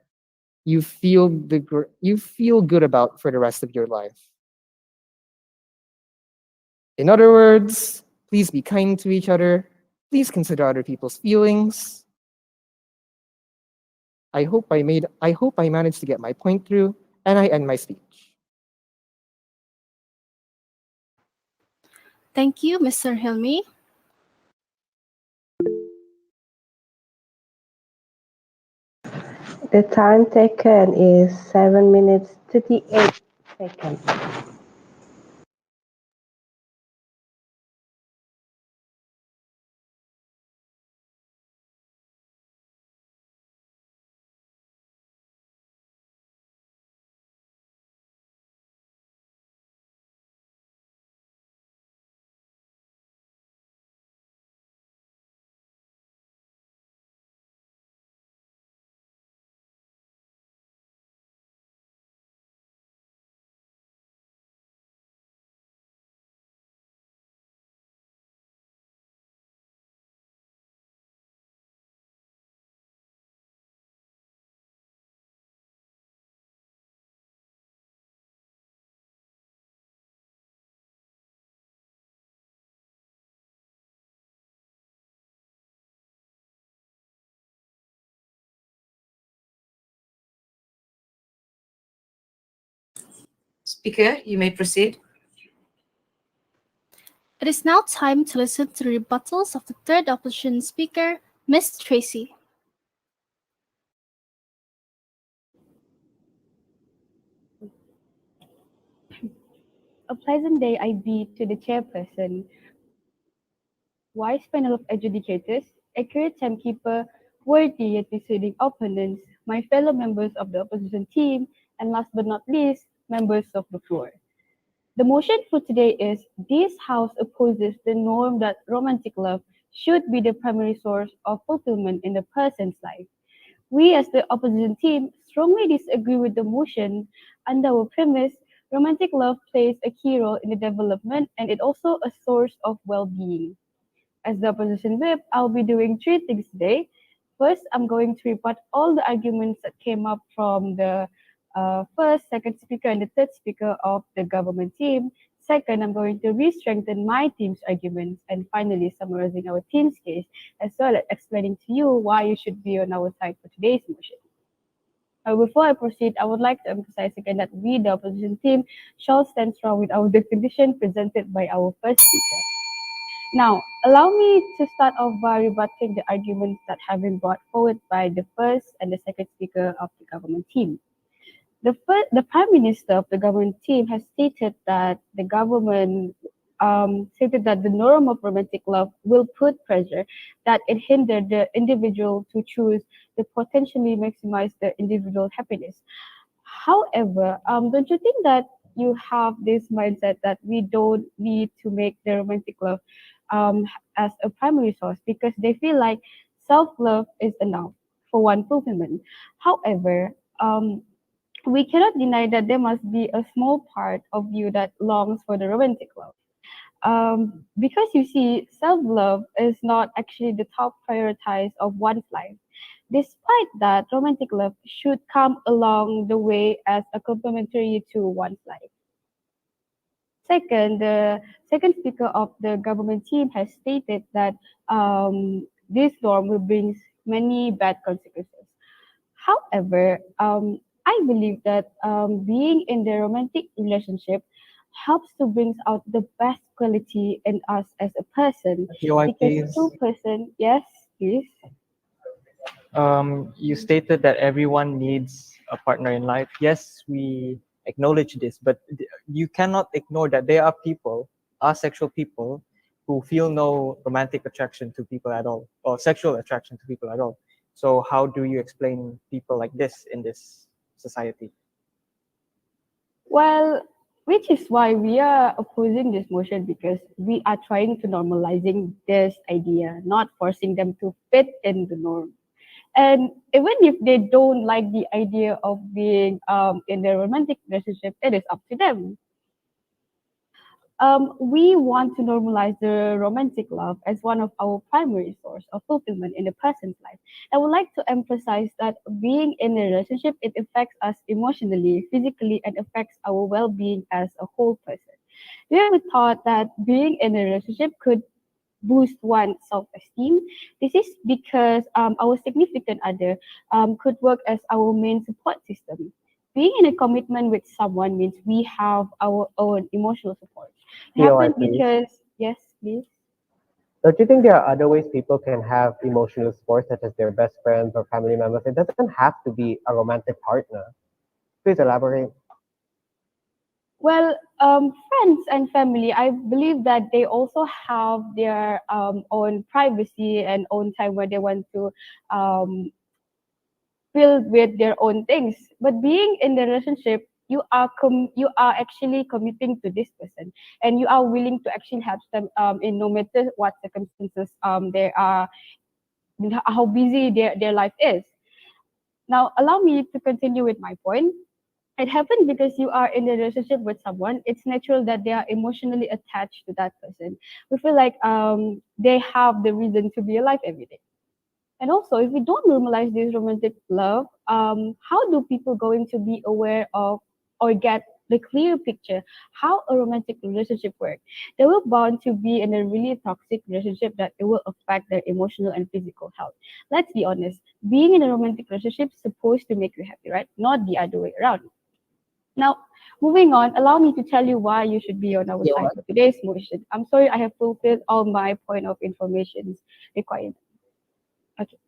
M: you feel good about for the rest of your life. In other words, please be kind to each other. Please consider other people's feelings. I hope I managed to get my point through, and I end my speech.
H: Thank you, Mr. Hilmi.
A: The time taken is 7 minutes 38 seconds.
J: Speaker, you may proceed.
H: It is now time to listen to the rebuttals of the third opposition speaker, Ms. Tracy.
I: A pleasant day I bid to the chairperson, wise panel of adjudicators, accurate timekeeper, worthy yet dissuading opponents, my fellow members of the opposition team, and last but not least, members of the floor. The motion for today is this House opposes the norm that romantic love should be the primary source of fulfillment in the person's life. We, as the opposition team, strongly disagree with the motion. Under our premise, romantic love plays a key role in the development and it also a source of well-being. As the opposition whip, I'll be doing three things today. First, I'm going to rebut all the arguments that came up from the first, second speaker, and the third speaker of the government team. Second, I'm going to re-strengthen my team's arguments. And finally, summarizing our team's case, as well as explaining to you why you should be on our side for today's motion. Before I proceed, I would like to emphasize again that we, the opposition team, shall stand strong with our definition presented by our first speaker. Now, allow me to start off by rebutting the arguments that have been brought forward by the first and the second speaker of the government team. The Prime Minister of the government team has stated that the government stated that the norm of romantic love will put pressure that it hindered the individual to choose to potentially maximize the individual happiness. However, don't you think that you have this mindset that we don't need to make the romantic love as a primary source because they feel like self-love is enough for one fulfillment. However, we cannot deny that there must be a small part of you that longs for the romantic love. Because you see, self-love is not actually the top prioritize of one's life. Despite that, romantic love should come along the way as a complementary to one's life. Second, the second speaker of the government team has stated that this norm will bring many bad consequences. However, I believe that being in the romantic relationship helps to bring out the best quality in us as a person.
K: POI,
I: Because
K: please.
I: two-person, yes, please.
K: You stated that everyone needs a partner in life. Yes, we acknowledge this, but you cannot ignore that there are people, asexual people, who feel no romantic attraction to people at all, or sexual attraction to people at all. So how do you explain people like this in this society?
I: Well, which is why we are opposing this motion because we are trying to normalizing this idea, not forcing them to fit in the norm. And even if they don't like the idea of being in a romantic relationship, it is up to them. We want to normalize the romantic love as one of our primary source of fulfillment in a person's life. I would like to emphasize that being in a relationship, it affects us emotionally, physically, and affects our well-being as a whole person. We have been taught that being in a relationship could boost one's self-esteem. This is because our significant other could work as our main support system. Being in a commitment with someone means we have our own emotional support. It
E: POI,
I: happened
E: please.
I: because, yes, please.
E: Don't you think there are other ways people can have emotional support, such as their best friends or family members? It doesn't have to be a romantic partner. Please elaborate.
I: Well, friends and family, I believe that they also have their own privacy and own time where they want to um, filled with their own things. But being in the relationship, you are actually committing to this person, and you are willing to actually help them in no matter what circumstances they are, how busy their life is. Now, allow me to continue with my point. It happens because you are in a relationship with someone. It's natural that they are emotionally attached to that person. We feel like they have the reason to be alive every day. And also, if we don't normalize this romantic love, how do people going to be aware of or get the clear picture how a romantic relationship works? They will bound to be in a really toxic relationship that it will affect their emotional and physical health. Let's be honest, being in a romantic relationship is supposed to make you happy, right? Not the other way around. Now, moving on, allow me to tell you why you should be on our
M: Yeah,
I: side
M: what?
I: for today's motion. I'm sorry I have fulfilled all my point of information required. Okay.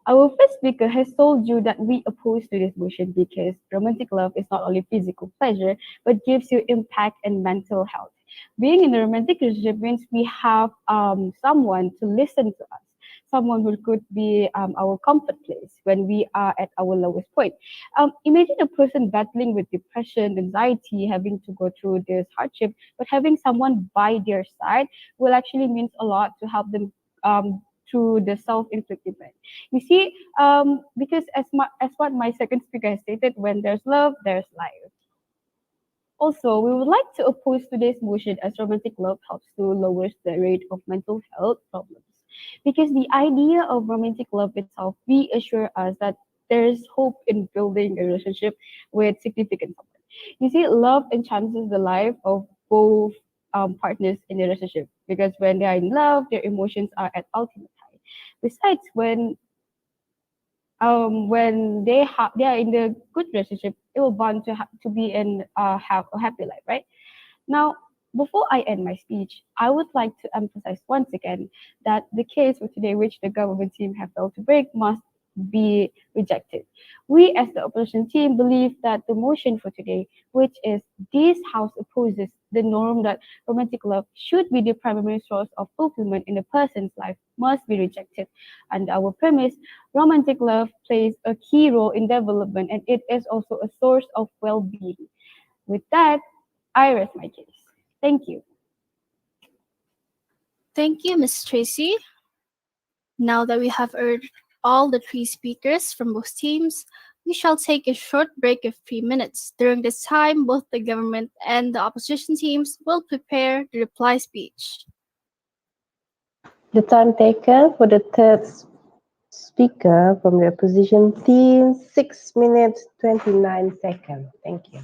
I: Our first speaker has told you that we oppose to this motion because romantic love is not only physical pleasure, but gives you impact and mental health. Being in a romantic relationship means we have someone to listen to us, someone who could be our comfort place when we are at our lowest point. Imagine a person battling with depression, anxiety, having to go through this hardship, but having someone by their side will actually means a lot to help them through the self-inflicted pain. You see, because as what my second speaker has stated, when there's love, there's life. Also, we would like to oppose today's motion as romantic love helps to lower the rate of mental health problems. Because the idea of romantic love itself reassures us that there is hope in building a relationship with significant someone. You see, love enhances the life of both partners in a relationship because when they are in love, their emotions are at ultimate high. Besides, when they are in the good relationship, it will bond to be in have a happy life, right? Now, before I end my speech, I would like to emphasize once again that the case for today, which the government team have failed to break, must be rejected. We, as the opposition team, believe that the motion for today, which is this House opposes the norm that romantic love should be the primary source of fulfillment in a person's life, must be rejected. And our premise, romantic love plays a key role in development and it is also a source of well-being. With that, I rest my case. Thank you.
H: Thank you, Ms. Tracy. Now that we have heard all the three speakers from both teams, we shall take a short break of 3 minutes. During this time, both the government and the opposition teams will prepare the reply speech.
A: The time taken for the third speaker from the opposition team, 6 minutes 29 seconds. Thank you.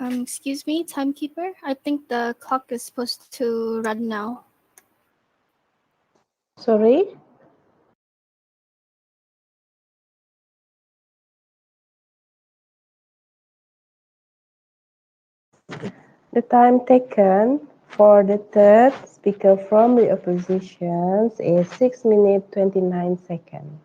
H: Excuse me, timekeeper. I think the clock is supposed to run now.
A: Sorry? The time taken for the third speaker from the opposition is 6 minutes 29 seconds.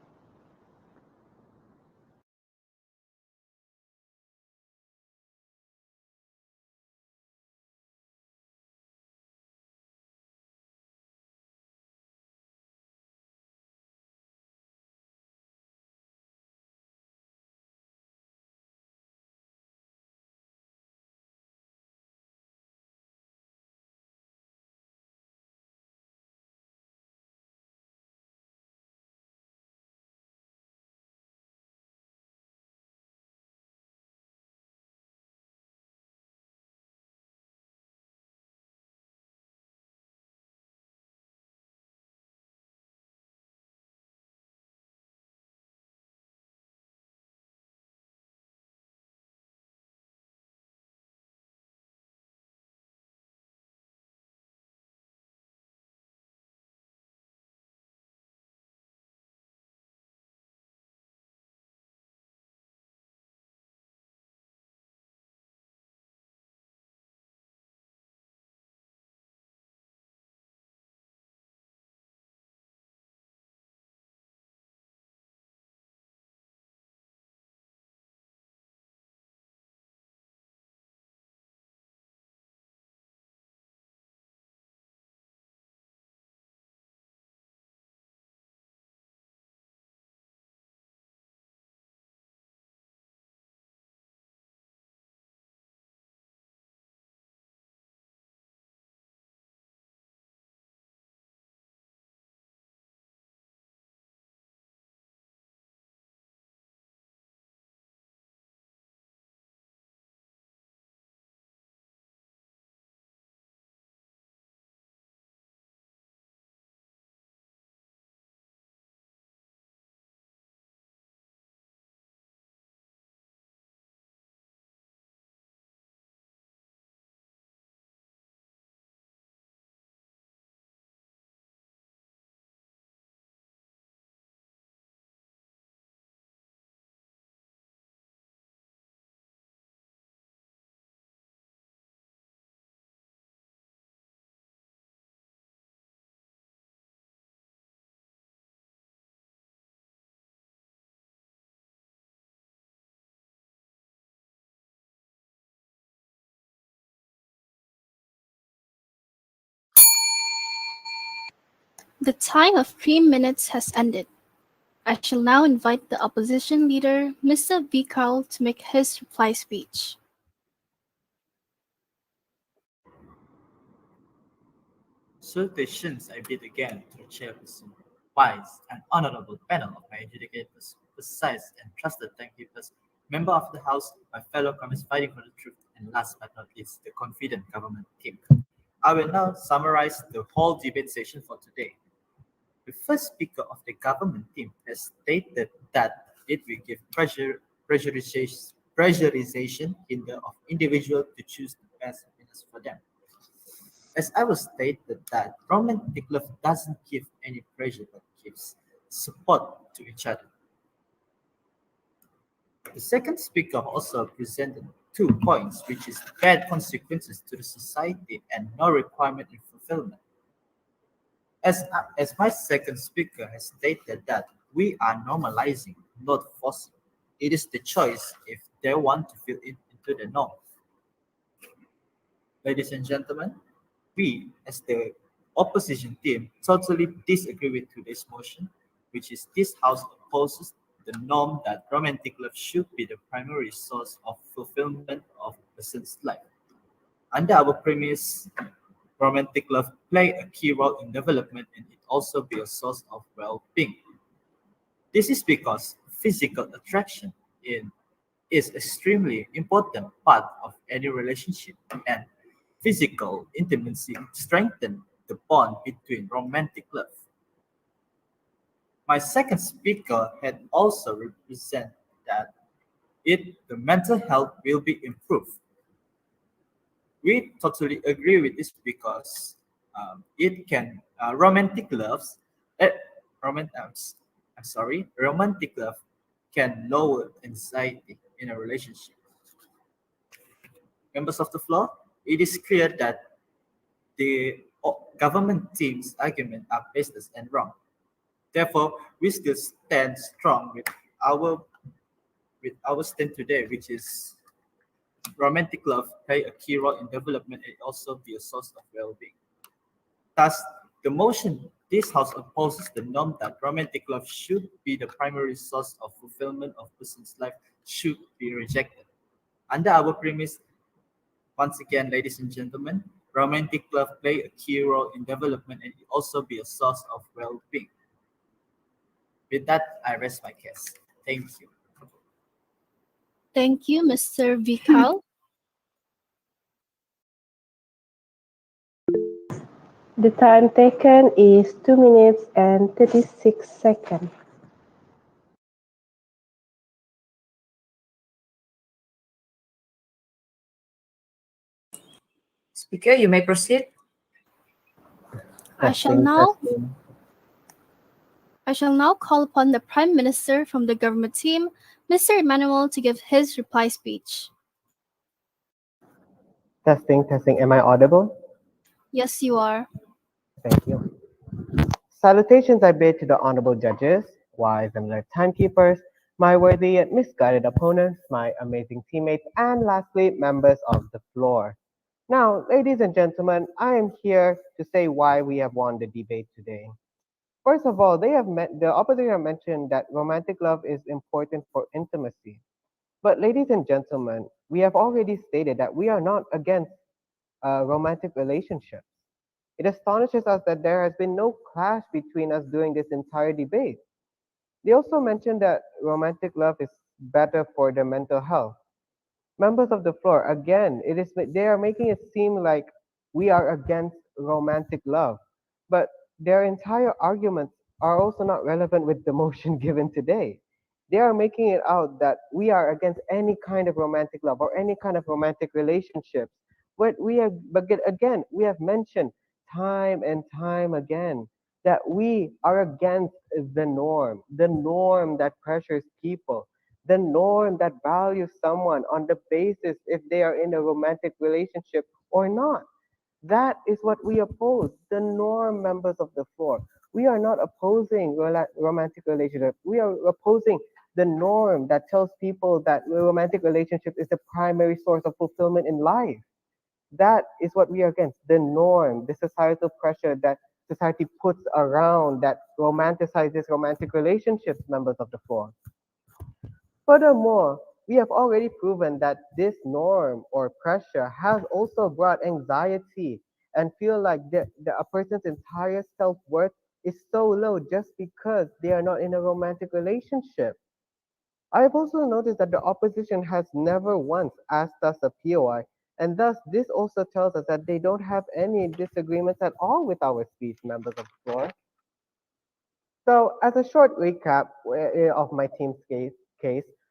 H: The time of 3 minutes has ended. I shall now invite the opposition leader, Mr. Vikal, to make his reply speech.
F: Salutations I bid again to the chairperson, wise and honorable panel of my adjudicators, precise and trusted timekeepers, member of the House, my fellow comrades fighting for the truth, and last but not least, the confident government team. I will now summarize the whole debate session for today. The first speaker of the government team has stated that it will give pressurization in the of individual to choose the best happiness for them. As I was stated that romantic love doesn't give any pressure but gives support to each other. The second speaker also presented 2 points, which is bad consequences to the society and no requirement in fulfillment. As my second speaker has stated that we are normalizing, not forcing. It is the choice if they want to fit into the norm. Ladies and gentlemen, we, as the opposition team, totally disagree with today's motion, which is this House opposes the norm that romantic love should be the primary source of fulfillment of a person's life. Under our premise, romantic love play a key role in development and it also be a source of well-being. This is because physical attraction is extremely important part of any relationship and physical intimacy strengthen the bond between romantic love. My second speaker had also represented that the mental health will be improved. We totally agree with this because it can romantic loves eh, romantic love can lower anxiety in a relationship. Members of the floor, it is clear that the government team's argument are baseless and wrong. Therefore, we still stand strong with our stand today, which is romantic love play a key role in development and also be a source of well-being. Thus, the motion this House opposes the norm that romantic love should be the primary source of fulfillment of person's life should be rejected. Under our premise, once again, ladies and gentlemen, romantic love play a key role in development and it also be a source of well-being. With that, I rest my case. Thank you.
H: Thank you, Mr. Vikal.
A: The time taken is 2 minutes and 36 seconds.
J: Speaker, you may proceed.
H: I shall now call upon the Prime Minister from the government team, Mr. Emmanuel, to give his reply speech.
E: Testing, testing. Am I audible?
H: Yes, you are.
E: Thank you. Salutations I bid to the honorable judges, wise and alert timekeepers, my worthy yet misguided opponents, my amazing teammates, and lastly, members of the floor. Now, ladies and gentlemen, I am here to say why we have won the debate today. First of all, the opposition have mentioned that romantic love is important for intimacy. But ladies and gentlemen, we have already stated that we are not against romantic relationships. It astonishes us that there has been no clash between us during this entire debate. They also mentioned that romantic love is better for the mental health. Members of the floor, again, they are making it seem like we are against romantic love, but their entire arguments are also not relevant with the motion given today. They are making it out that we are against any kind of romantic love or any kind of romantic relationships. But again, we have mentioned time and time again that we are against the norm that pressures people, the norm that values someone on the basis if they are in a romantic relationship or not. That is what we oppose, the norm, members of the floor. We are not opposing romantic relationship. We are opposing the norm that tells people that a romantic relationship is the primary source of fulfillment in life. That is what we are against, the norm, the societal pressure that society puts around that romanticizes romantic relationships, members of the floor. Furthermore, we have already proven that this norm or pressure has also brought anxiety and feel like a person's entire self-worth is so low just because they are not in a romantic relationship. I have also noticed that the opposition has never once asked us a POI, and thus this also tells us that they don't have any disagreements at all with our speech, members of the floor. So, as a short recap of my team's case,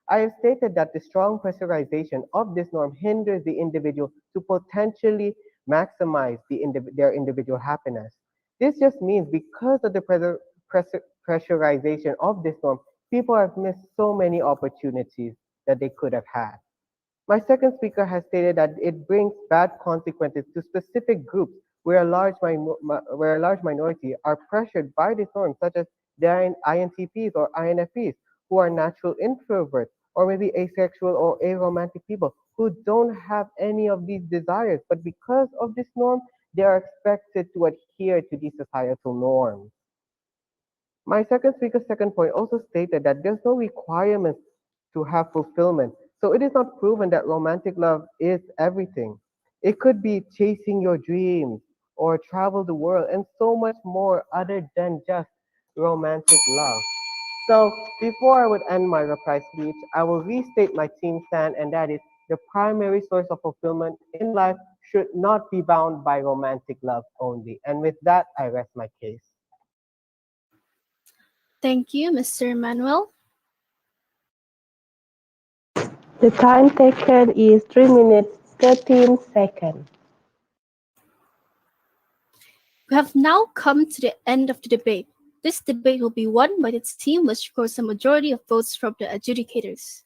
E: I have stated that the strong pressurization of this norm hinders the individual to potentially maximize their individual happiness. This just means because of the pressurization of this norm, people have missed so many opportunities that they could have had. My second speaker has stated that it brings bad consequences to specific groups where where a large minority are pressured by this norm, such as the INTPs or INFPs, who are natural introverts, or maybe asexual or aromantic people who don't have any of these desires, but because of this norm, they are expected to adhere to these societal norms. My second speaker's second point also stated that there's no requirement to have fulfillment. So it is not proven that romantic love is everything. It could be chasing your dreams or travel the world and so much more other than just romantic love. So before I would end my reply speech, I will restate my team stand, and that is the primary source of fulfillment in life should not be bound by romantic love only. And with that, I rest my case.
H: Thank you, Mr. Manuel.
A: The time taken is 3 minutes 13 seconds.
H: We have now come to the end of the debate. This debate will be won by the team which scores a majority of votes from the adjudicators.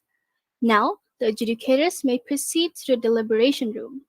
H: Now, the adjudicators may proceed to the deliberation room.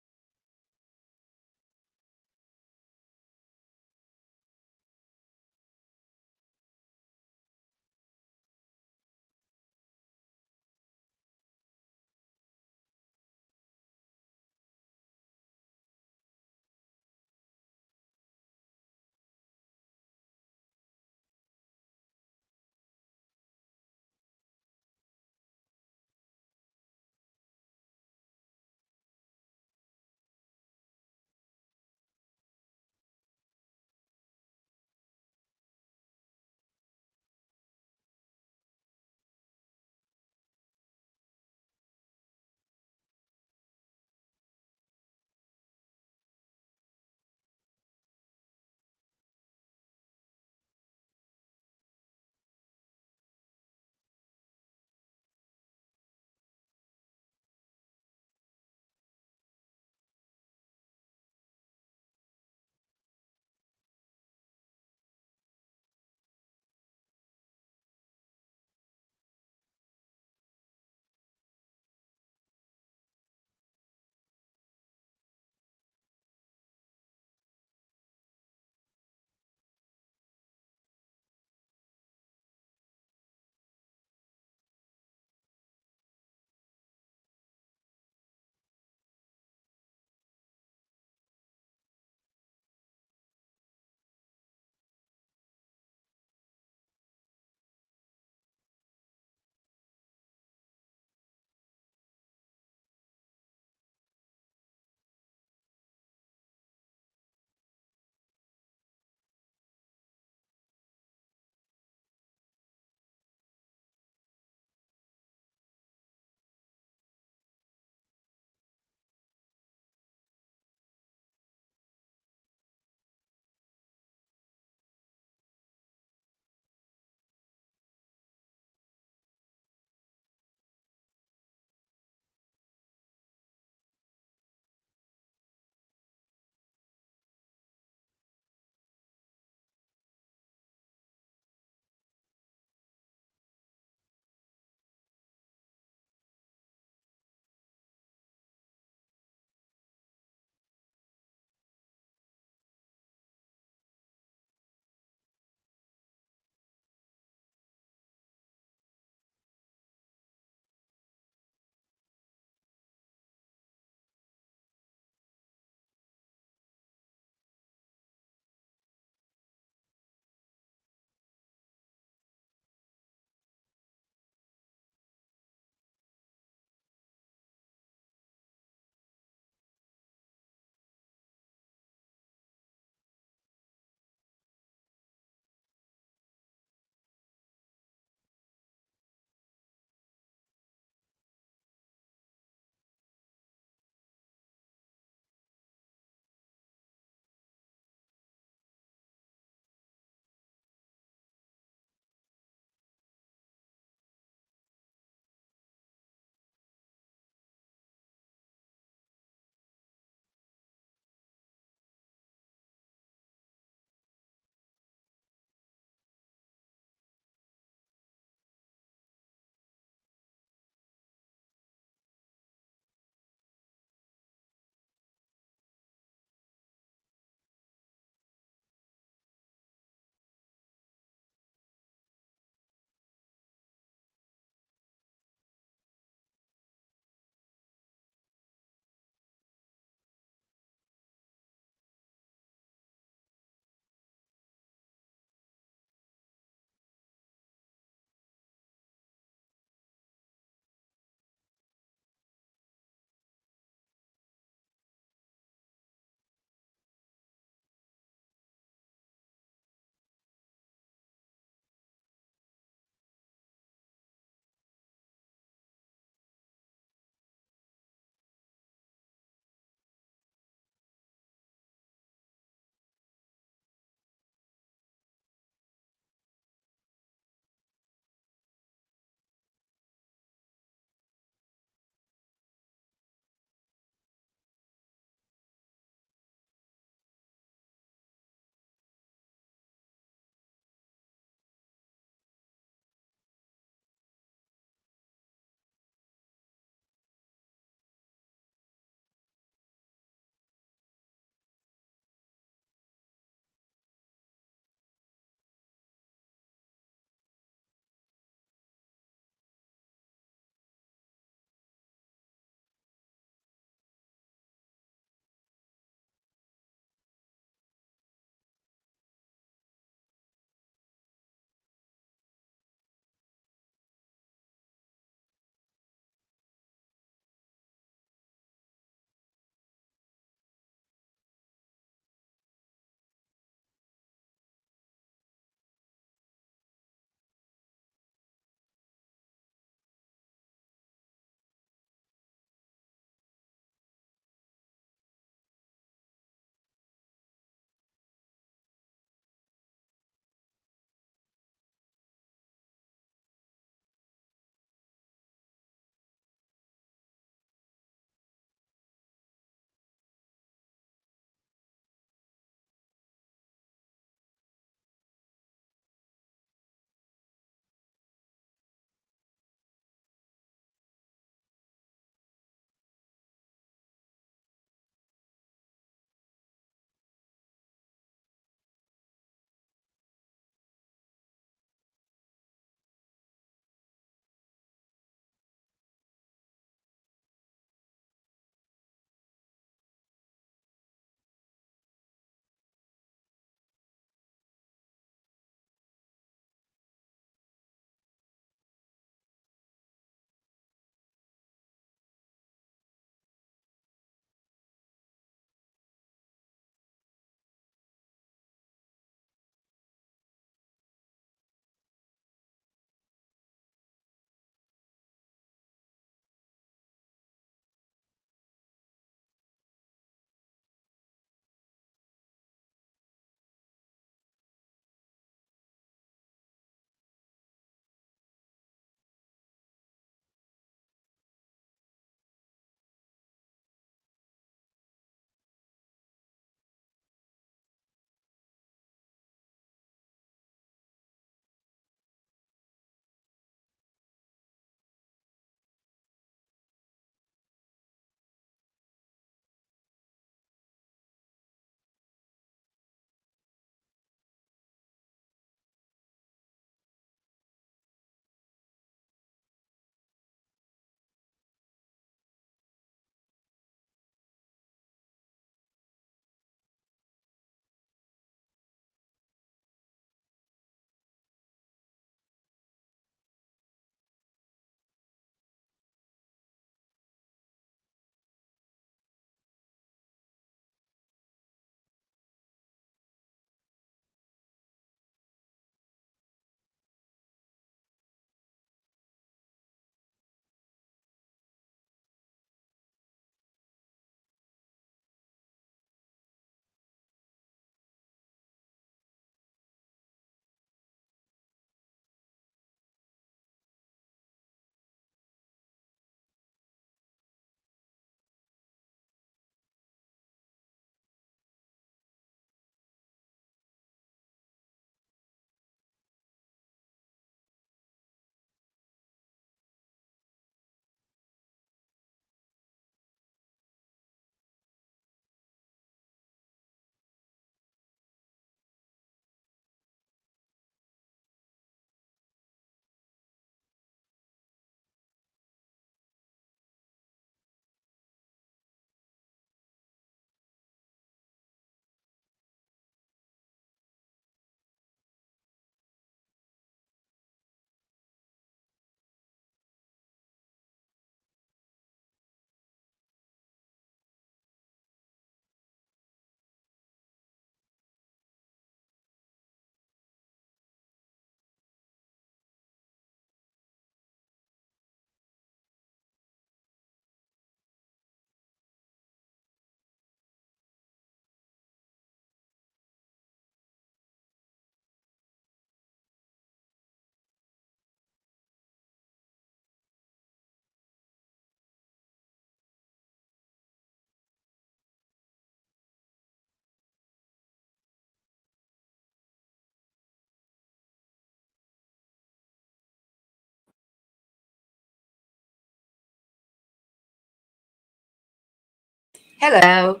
J: Hello.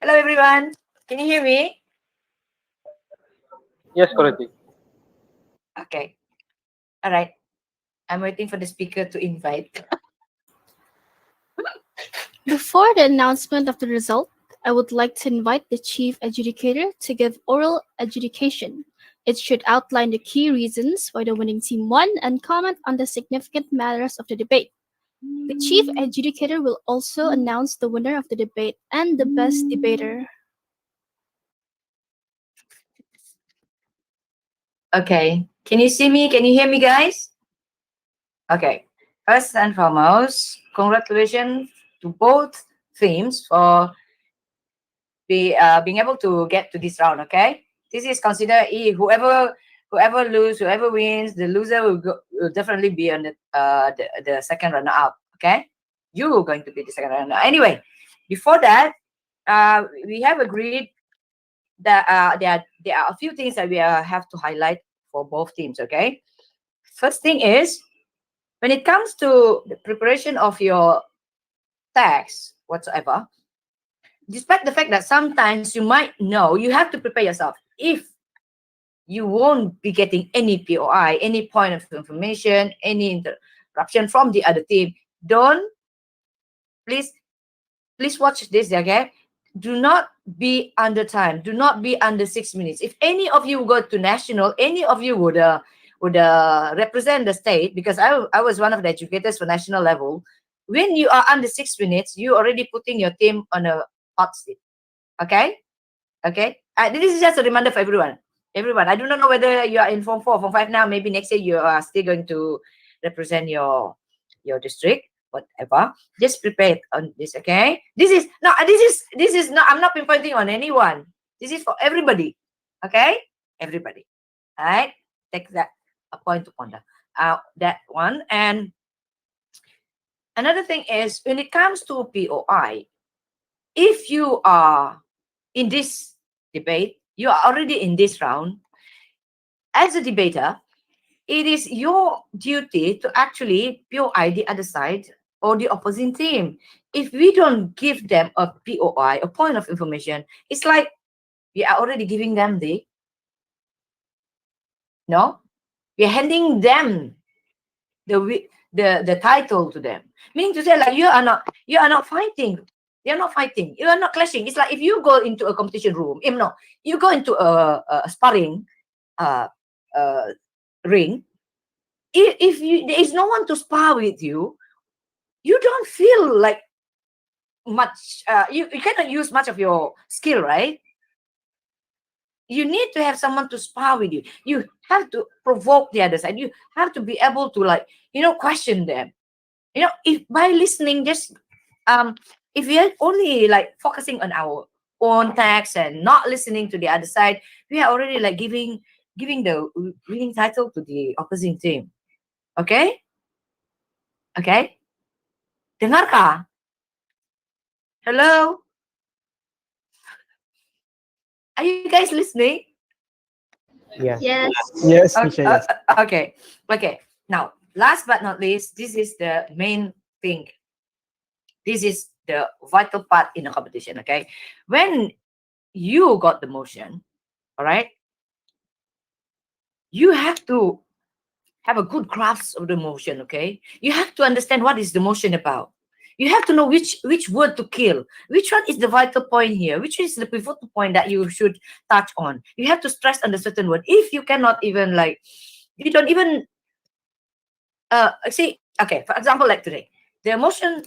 J: Hello, everyone. Can you hear me?
B: Yes, Korati.
J: Okay. All right. I'm waiting for the speaker to invite.
H: Before the announcement of the result, I would like to invite the chief adjudicator to give oral adjudication. It should outline the key reasons why the winning team won and comment on the significant matters of the debate. The chief adjudicator will also announce the winner of the debate and the best debater.
J: Okay. Can you see me? Can you hear me, guys? Okay. First and foremost, congratulations to both teams for being able to get to this round. Okay. This is considered whoever lose, whoever wins, the loser will definitely be on the second runner up. Okay. You're going to be the second runner. Anyway, before that, we have agreed that there are a few things that we have to highlight for both teams. Okay. First thing is, when it comes to the preparation of your text whatsoever, despite the fact that sometimes you might know, you have to prepare yourself. If you won't be getting any POI, any point of information, any interruption from the other team, don't, please watch this, okay? Do not be under time. Do not be under 6 minutes. If any of you go to national, any of you would represent the state, because I was one of the educators for national level. When you are under 6 minutes, you already putting your team on a hot seat. Okay? Okay? This is just a reminder for everyone. Everyone, I do not know whether you are in Form 4, Form 5 now. Maybe next year you are still going to represent your district, whatever. Just prepare on this, okay? This is not. I'm not pinpointing on anyone. This is for everybody, okay? Everybody. All right? Take that a point to ponder. That one. And another thing is, when it comes to POI, if you are in this debate, you are already in this round. As a debater, it is your duty to actually POI the other side or the opposing team. If we don't give them a POI, a point of information, it's like we are already giving them we're handing them the title to them. Meaning to say, like, you are not fighting. You're not fighting. You are not clashing. It's like if you go into a competition room, you go into a sparring ring. If there is no one to spar with you, you don't feel like much. You cannot use much of your skill, right? You need to have someone to spar with you. You have to provoke the other side. You have to be able to question them. If by listening, just if we are only focusing on our own text and not listening to the other side, we are already giving the winning title to the opposing team. Okay? Okay? Dengar? Hello? Are you guys listening?
E: Yeah.
L: Yes.
M: Yes, Misha, yes.
J: Okay. Okay. Now, last but not least, this is the main thing. This is the vital part in a competition, okay? When you got the motion, all right, you have to have a good grasp of the motion, okay? You have to understand what is the motion about. You have to know which word to kill. Which one is the vital point here? Which is the pivotal point that you should touch on? You have to stress on a certain word. If you cannot even you don't even see. Okay, for example, like today, the motion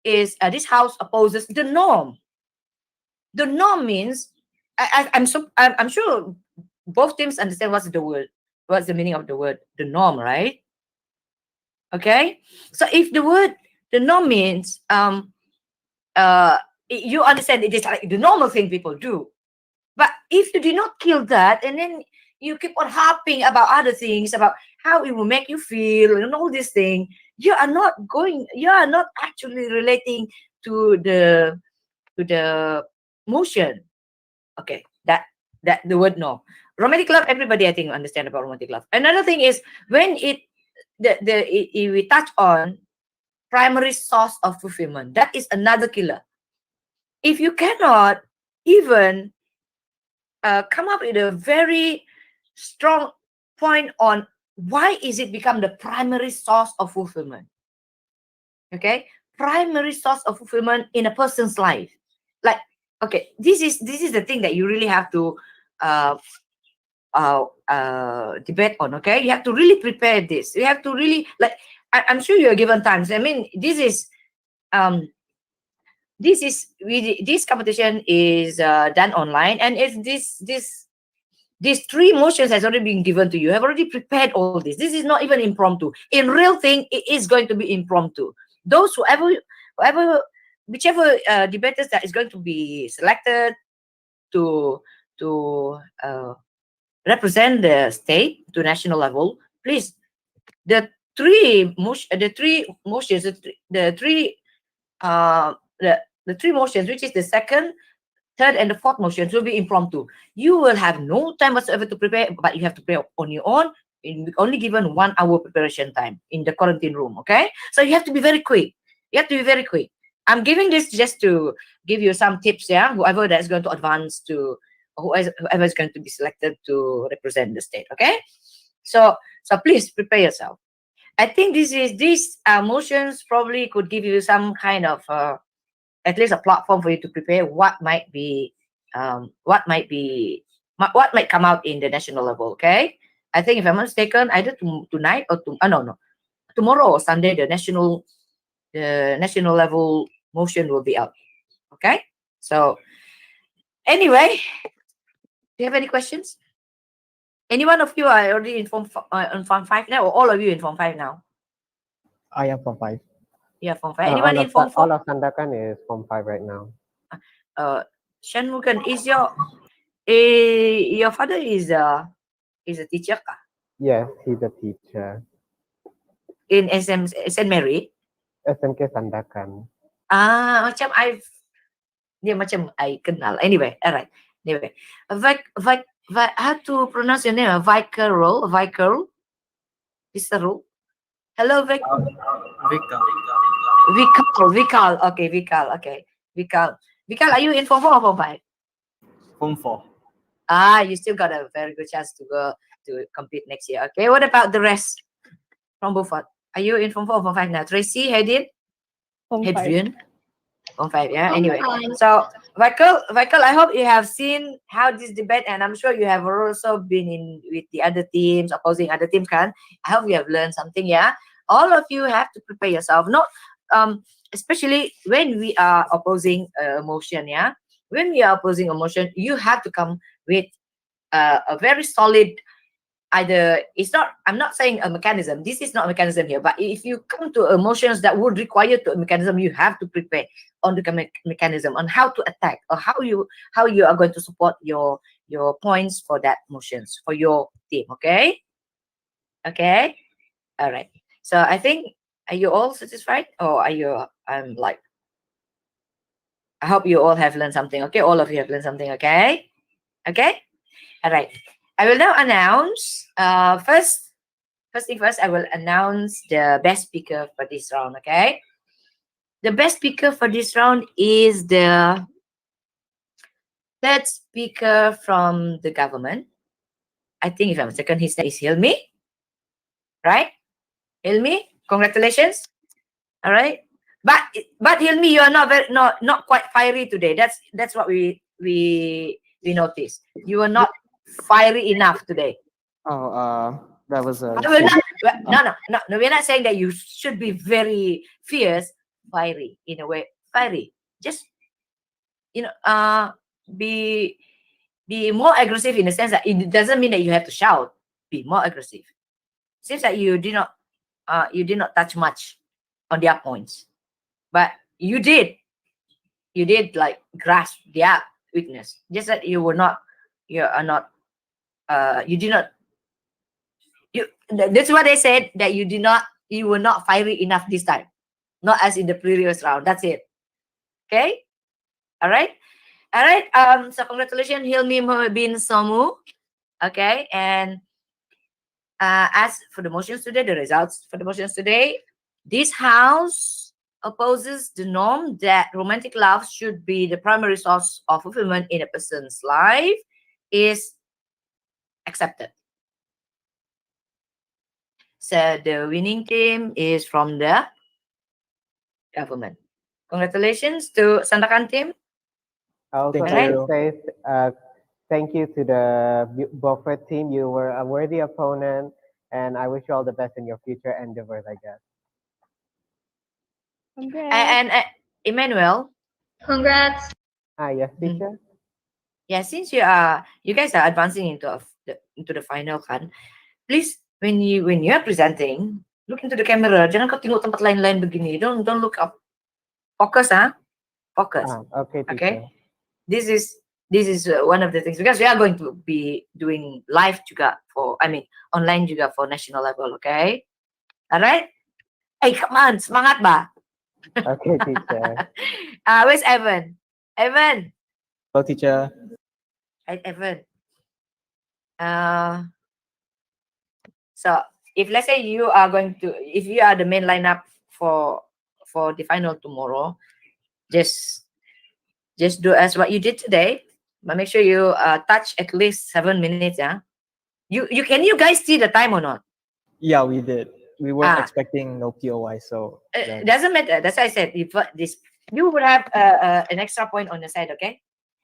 J: is this house opposes the norm. The norm means I'm sure both teams understand what's the meaning of the word the norm, right? Okay, so if the norm means you understand it is like the normal thing people do, but if you do not kill that and then you keep on harping about other things, about how it will make you feel and all this thing, you are not actually relating to the motion. Okay, that the word no. Romantic love, everybody I think understand about romantic love. Another thing is when we touch on primary source of fulfillment. That is another killer. If you cannot even come up with a very strong point on why is it become the primary source of fulfillment, okay, primary source of fulfillment in a person's life, like, okay, this is the thing that you really have to debate on. Okay, you have to really prepare this. You have to really, like, I'm sure you're given times. I mean, this is this competition is done online, and it's these three motions has already been given to you. Have already prepared all this. This is not even impromptu. In real thing, it is going to be impromptu. Those whichever debaters that is going to be selected to represent the state to national level, please, the three motions, the three motions, which is the second, third, and the fourth motions, will be impromptu. You will have no time whatsoever to prepare, but you have to prepare on your own. Only given 1 hour preparation time in the quarantine room. Okay, so you have to be very quick. You have to be very quick. I'm giving this just to give you some tips. Yeah, whoever that's going to advance to, whoever is going to be selected to represent the state. Okay, so please prepare yourself. I think these motions probably could give you some kind of at least a platform for you to prepare what might come out in the national level. Okay, I think if I'm not mistaken, either tonight or tomorrow or Sunday, the national level motion will be out. Okay, so anyway, do you have any questions? Any one of you are already in Form 5 now, or all of you in Form 5 now?
E: I am Form 5.
J: Yeah, Form 5. Anyone in Form 4?
E: All of Sandakan is Form 5 right now.
J: Shanmugan, is your father is a teacher kah?
E: Yes, he's a teacher.
J: In St. Mary?
E: SMK Sandakan.
J: Macam I kenal. Anyway, alright. Anyway, how to pronounce your name? Vicarol. Visceral. Hello,
F: Vical.
J: Okay, Vical. Okay, Vical. Vical, are you in Form 4 or Form 5?
F: Form 4.
J: You still got a very good chance to go to compete next year. Okay, what about the rest from Beaufort? Are you in Form 4 or Form 5 now? Tracy, Hedin, Hedrian? Form 5, yeah. Anyway, so Vical, I hope you have seen how this debate, and I'm sure you have also been in with the other teams, opposing other teams, kan? I hope you have learned something, yeah. All of you have to prepare yourself, not especially when we are opposing a motion, yeah. When we are opposing a motion, you have to come with a very solid. Either I'm not saying a mechanism. This is not a mechanism here. But if you come to emotions that would require to a mechanism, you have to prepare on the mechanism, on how to attack, or how you are going to support your points for that motions for your team. Okay. Okay. All right. So I think, are you all satisfied, or are you? I'm like, I hope you all have learned something. Okay, all of you have learned something. Okay. Okay. All right. I will now announce, first thing first, I will announce the best speaker for this round, okay? The best speaker for this round is the third speaker from the government. I think, if I'm mistaken, his name is Hilmi, right? Hilmi, congratulations. All right. But Hilmi, you are not quite fiery today. That's what we noticed. You are not fiery enough today.
M: That was a.
J: No, we're not saying that you should be very fierce, fiery in a way. Fiery, just be more aggressive in the sense that it doesn't mean that you have to shout. Be more aggressive. Seems like you did not touch much on their points, but you did like grasp their weakness. Just that you did not. That's what they said, that you were not fiery enough this time, not as in the previous round. That's it. Okay. All right. So congratulations, Hilmi bin Somu. Okay. And as for the motions today, the results for the motions today, this house opposes the norm that romantic love should be the primary source of fulfillment in a person's life is accepted. So the winning team is from the government. Congratulations to Sandakan team.
E: I also
K: Thank
E: like to
K: you.
E: say thank you to the Beaufort team. You were a worthy opponent, and I wish you all the best in your future endeavors, I guess.
I: Congrats.
J: And Emmanuel,
L: Congrats.
E: Yes, teacher.
J: yeah, since you guys are advancing into the final kan, please when you are presenting, look into the camera. Jangan kau tengok tempat lain-lain begini. Don't look up. Focus, focus.
E: Okay, teacher.
J: Okay. This is one of the things because we are going to be doing live juga online juga for national level. Okay. Alright. Hey, come on, semangat ba?
E: Okay, teacher.
J: Where's Evan? Evan.
K: Hello, teacher.
J: Hi, Evan. So if let's say if you are the main lineup for the final tomorrow, just do as what you did today, but make sure you touch at least 7 minutes. Yeah. You guys see the time or not?
K: Yeah, we did. We weren't expecting no POI, so
J: It doesn't matter. That's why I said if you would have an extra point on the side, okay?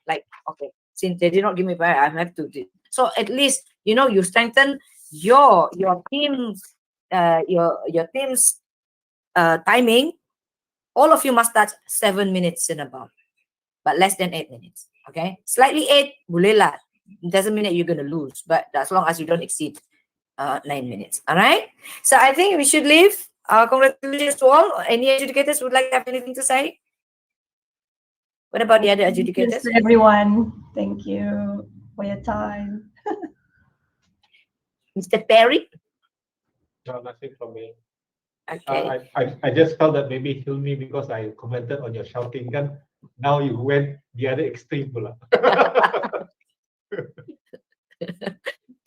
J: Like okay, since they did not give me point, I have to do. So at least you strengthen your team's timing. All of you must touch 7 minutes and above, but less than 8 minutes. Okay, slightly 8, boleh lah. It doesn't mean that you're gonna lose, but as long as you don't exceed 9 minutes. All right. So I think we should leave. Congratulations to all. Any adjudicators would like to have anything to say? What about the other adjudicators?
N: Yes, everyone. Thank you for your time.
J: Mr. Perry?
O: No, nothing from me.
J: Okay.
O: I just felt that maybe kill me because I commented on your shouting gun. Now you went the other extreme pula.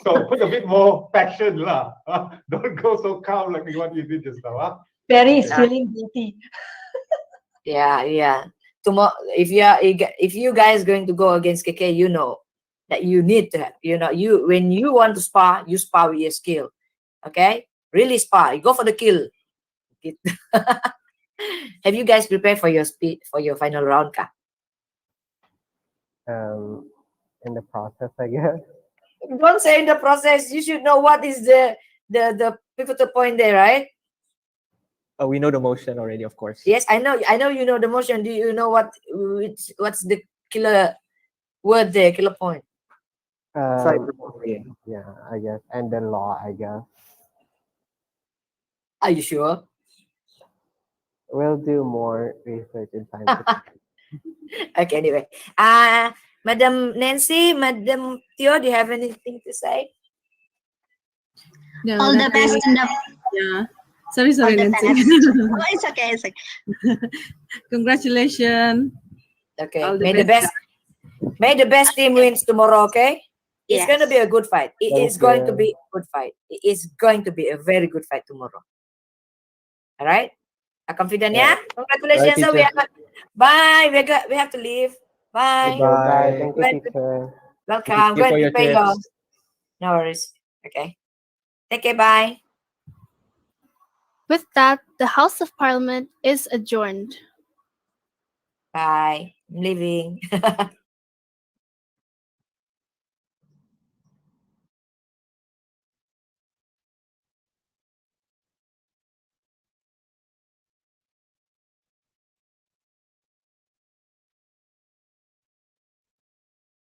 O: So put a bit more passion lah. Don't go so calm like what you did just now.
N: Perry is feeling guilty.
J: Yeah. Tomorrow, if you guys going to go against KK, you know that you need to have, when you want to spar, you spar with your skill. Okay? Really spar. You go for the kill. Have you guys prepared for your final round, ka?
E: In the process, I guess.
J: Don't say in the process. You should know what is the pivotal point there, right?
K: We know the motion already, of course.
J: Yes, I know you know the motion. Do you know what's the killer word there, killer point?
E: Yeah, I guess. And the law, I guess.
J: Are you sure?
E: We'll do more research in time.
J: Okay, anyway. Madam Nancy, Madam Theo, do you have anything to say?
P: No,
L: All the best in the
P: Yeah. Sorry,
L: all the
P: Nancy.
L: best. Oh, it's okay.
P: Congratulations.
J: Okay.
P: All the
J: May the best team wins tomorrow, okay? It's
L: Yes.
J: going to be a good fight. It
E: Thank
J: is going to
E: you.
J: be a good fight. It is going to be a very good fight tomorrow. All right? Are confident, yeah? Congratulations.
K: Bye,
J: So
K: teacher.
J: bye. We have to leave. Bye.
E: Bye.
K: Bye.
E: Thank you, teacher.
J: Welcome.
K: Thank you
J: Go
K: for
J: and
K: your
J: prepare your.
K: tips.
J: No worries. Okay. Take care. Bye.
H: With that, the House of Parliament is adjourned.
J: Bye. I'm leaving.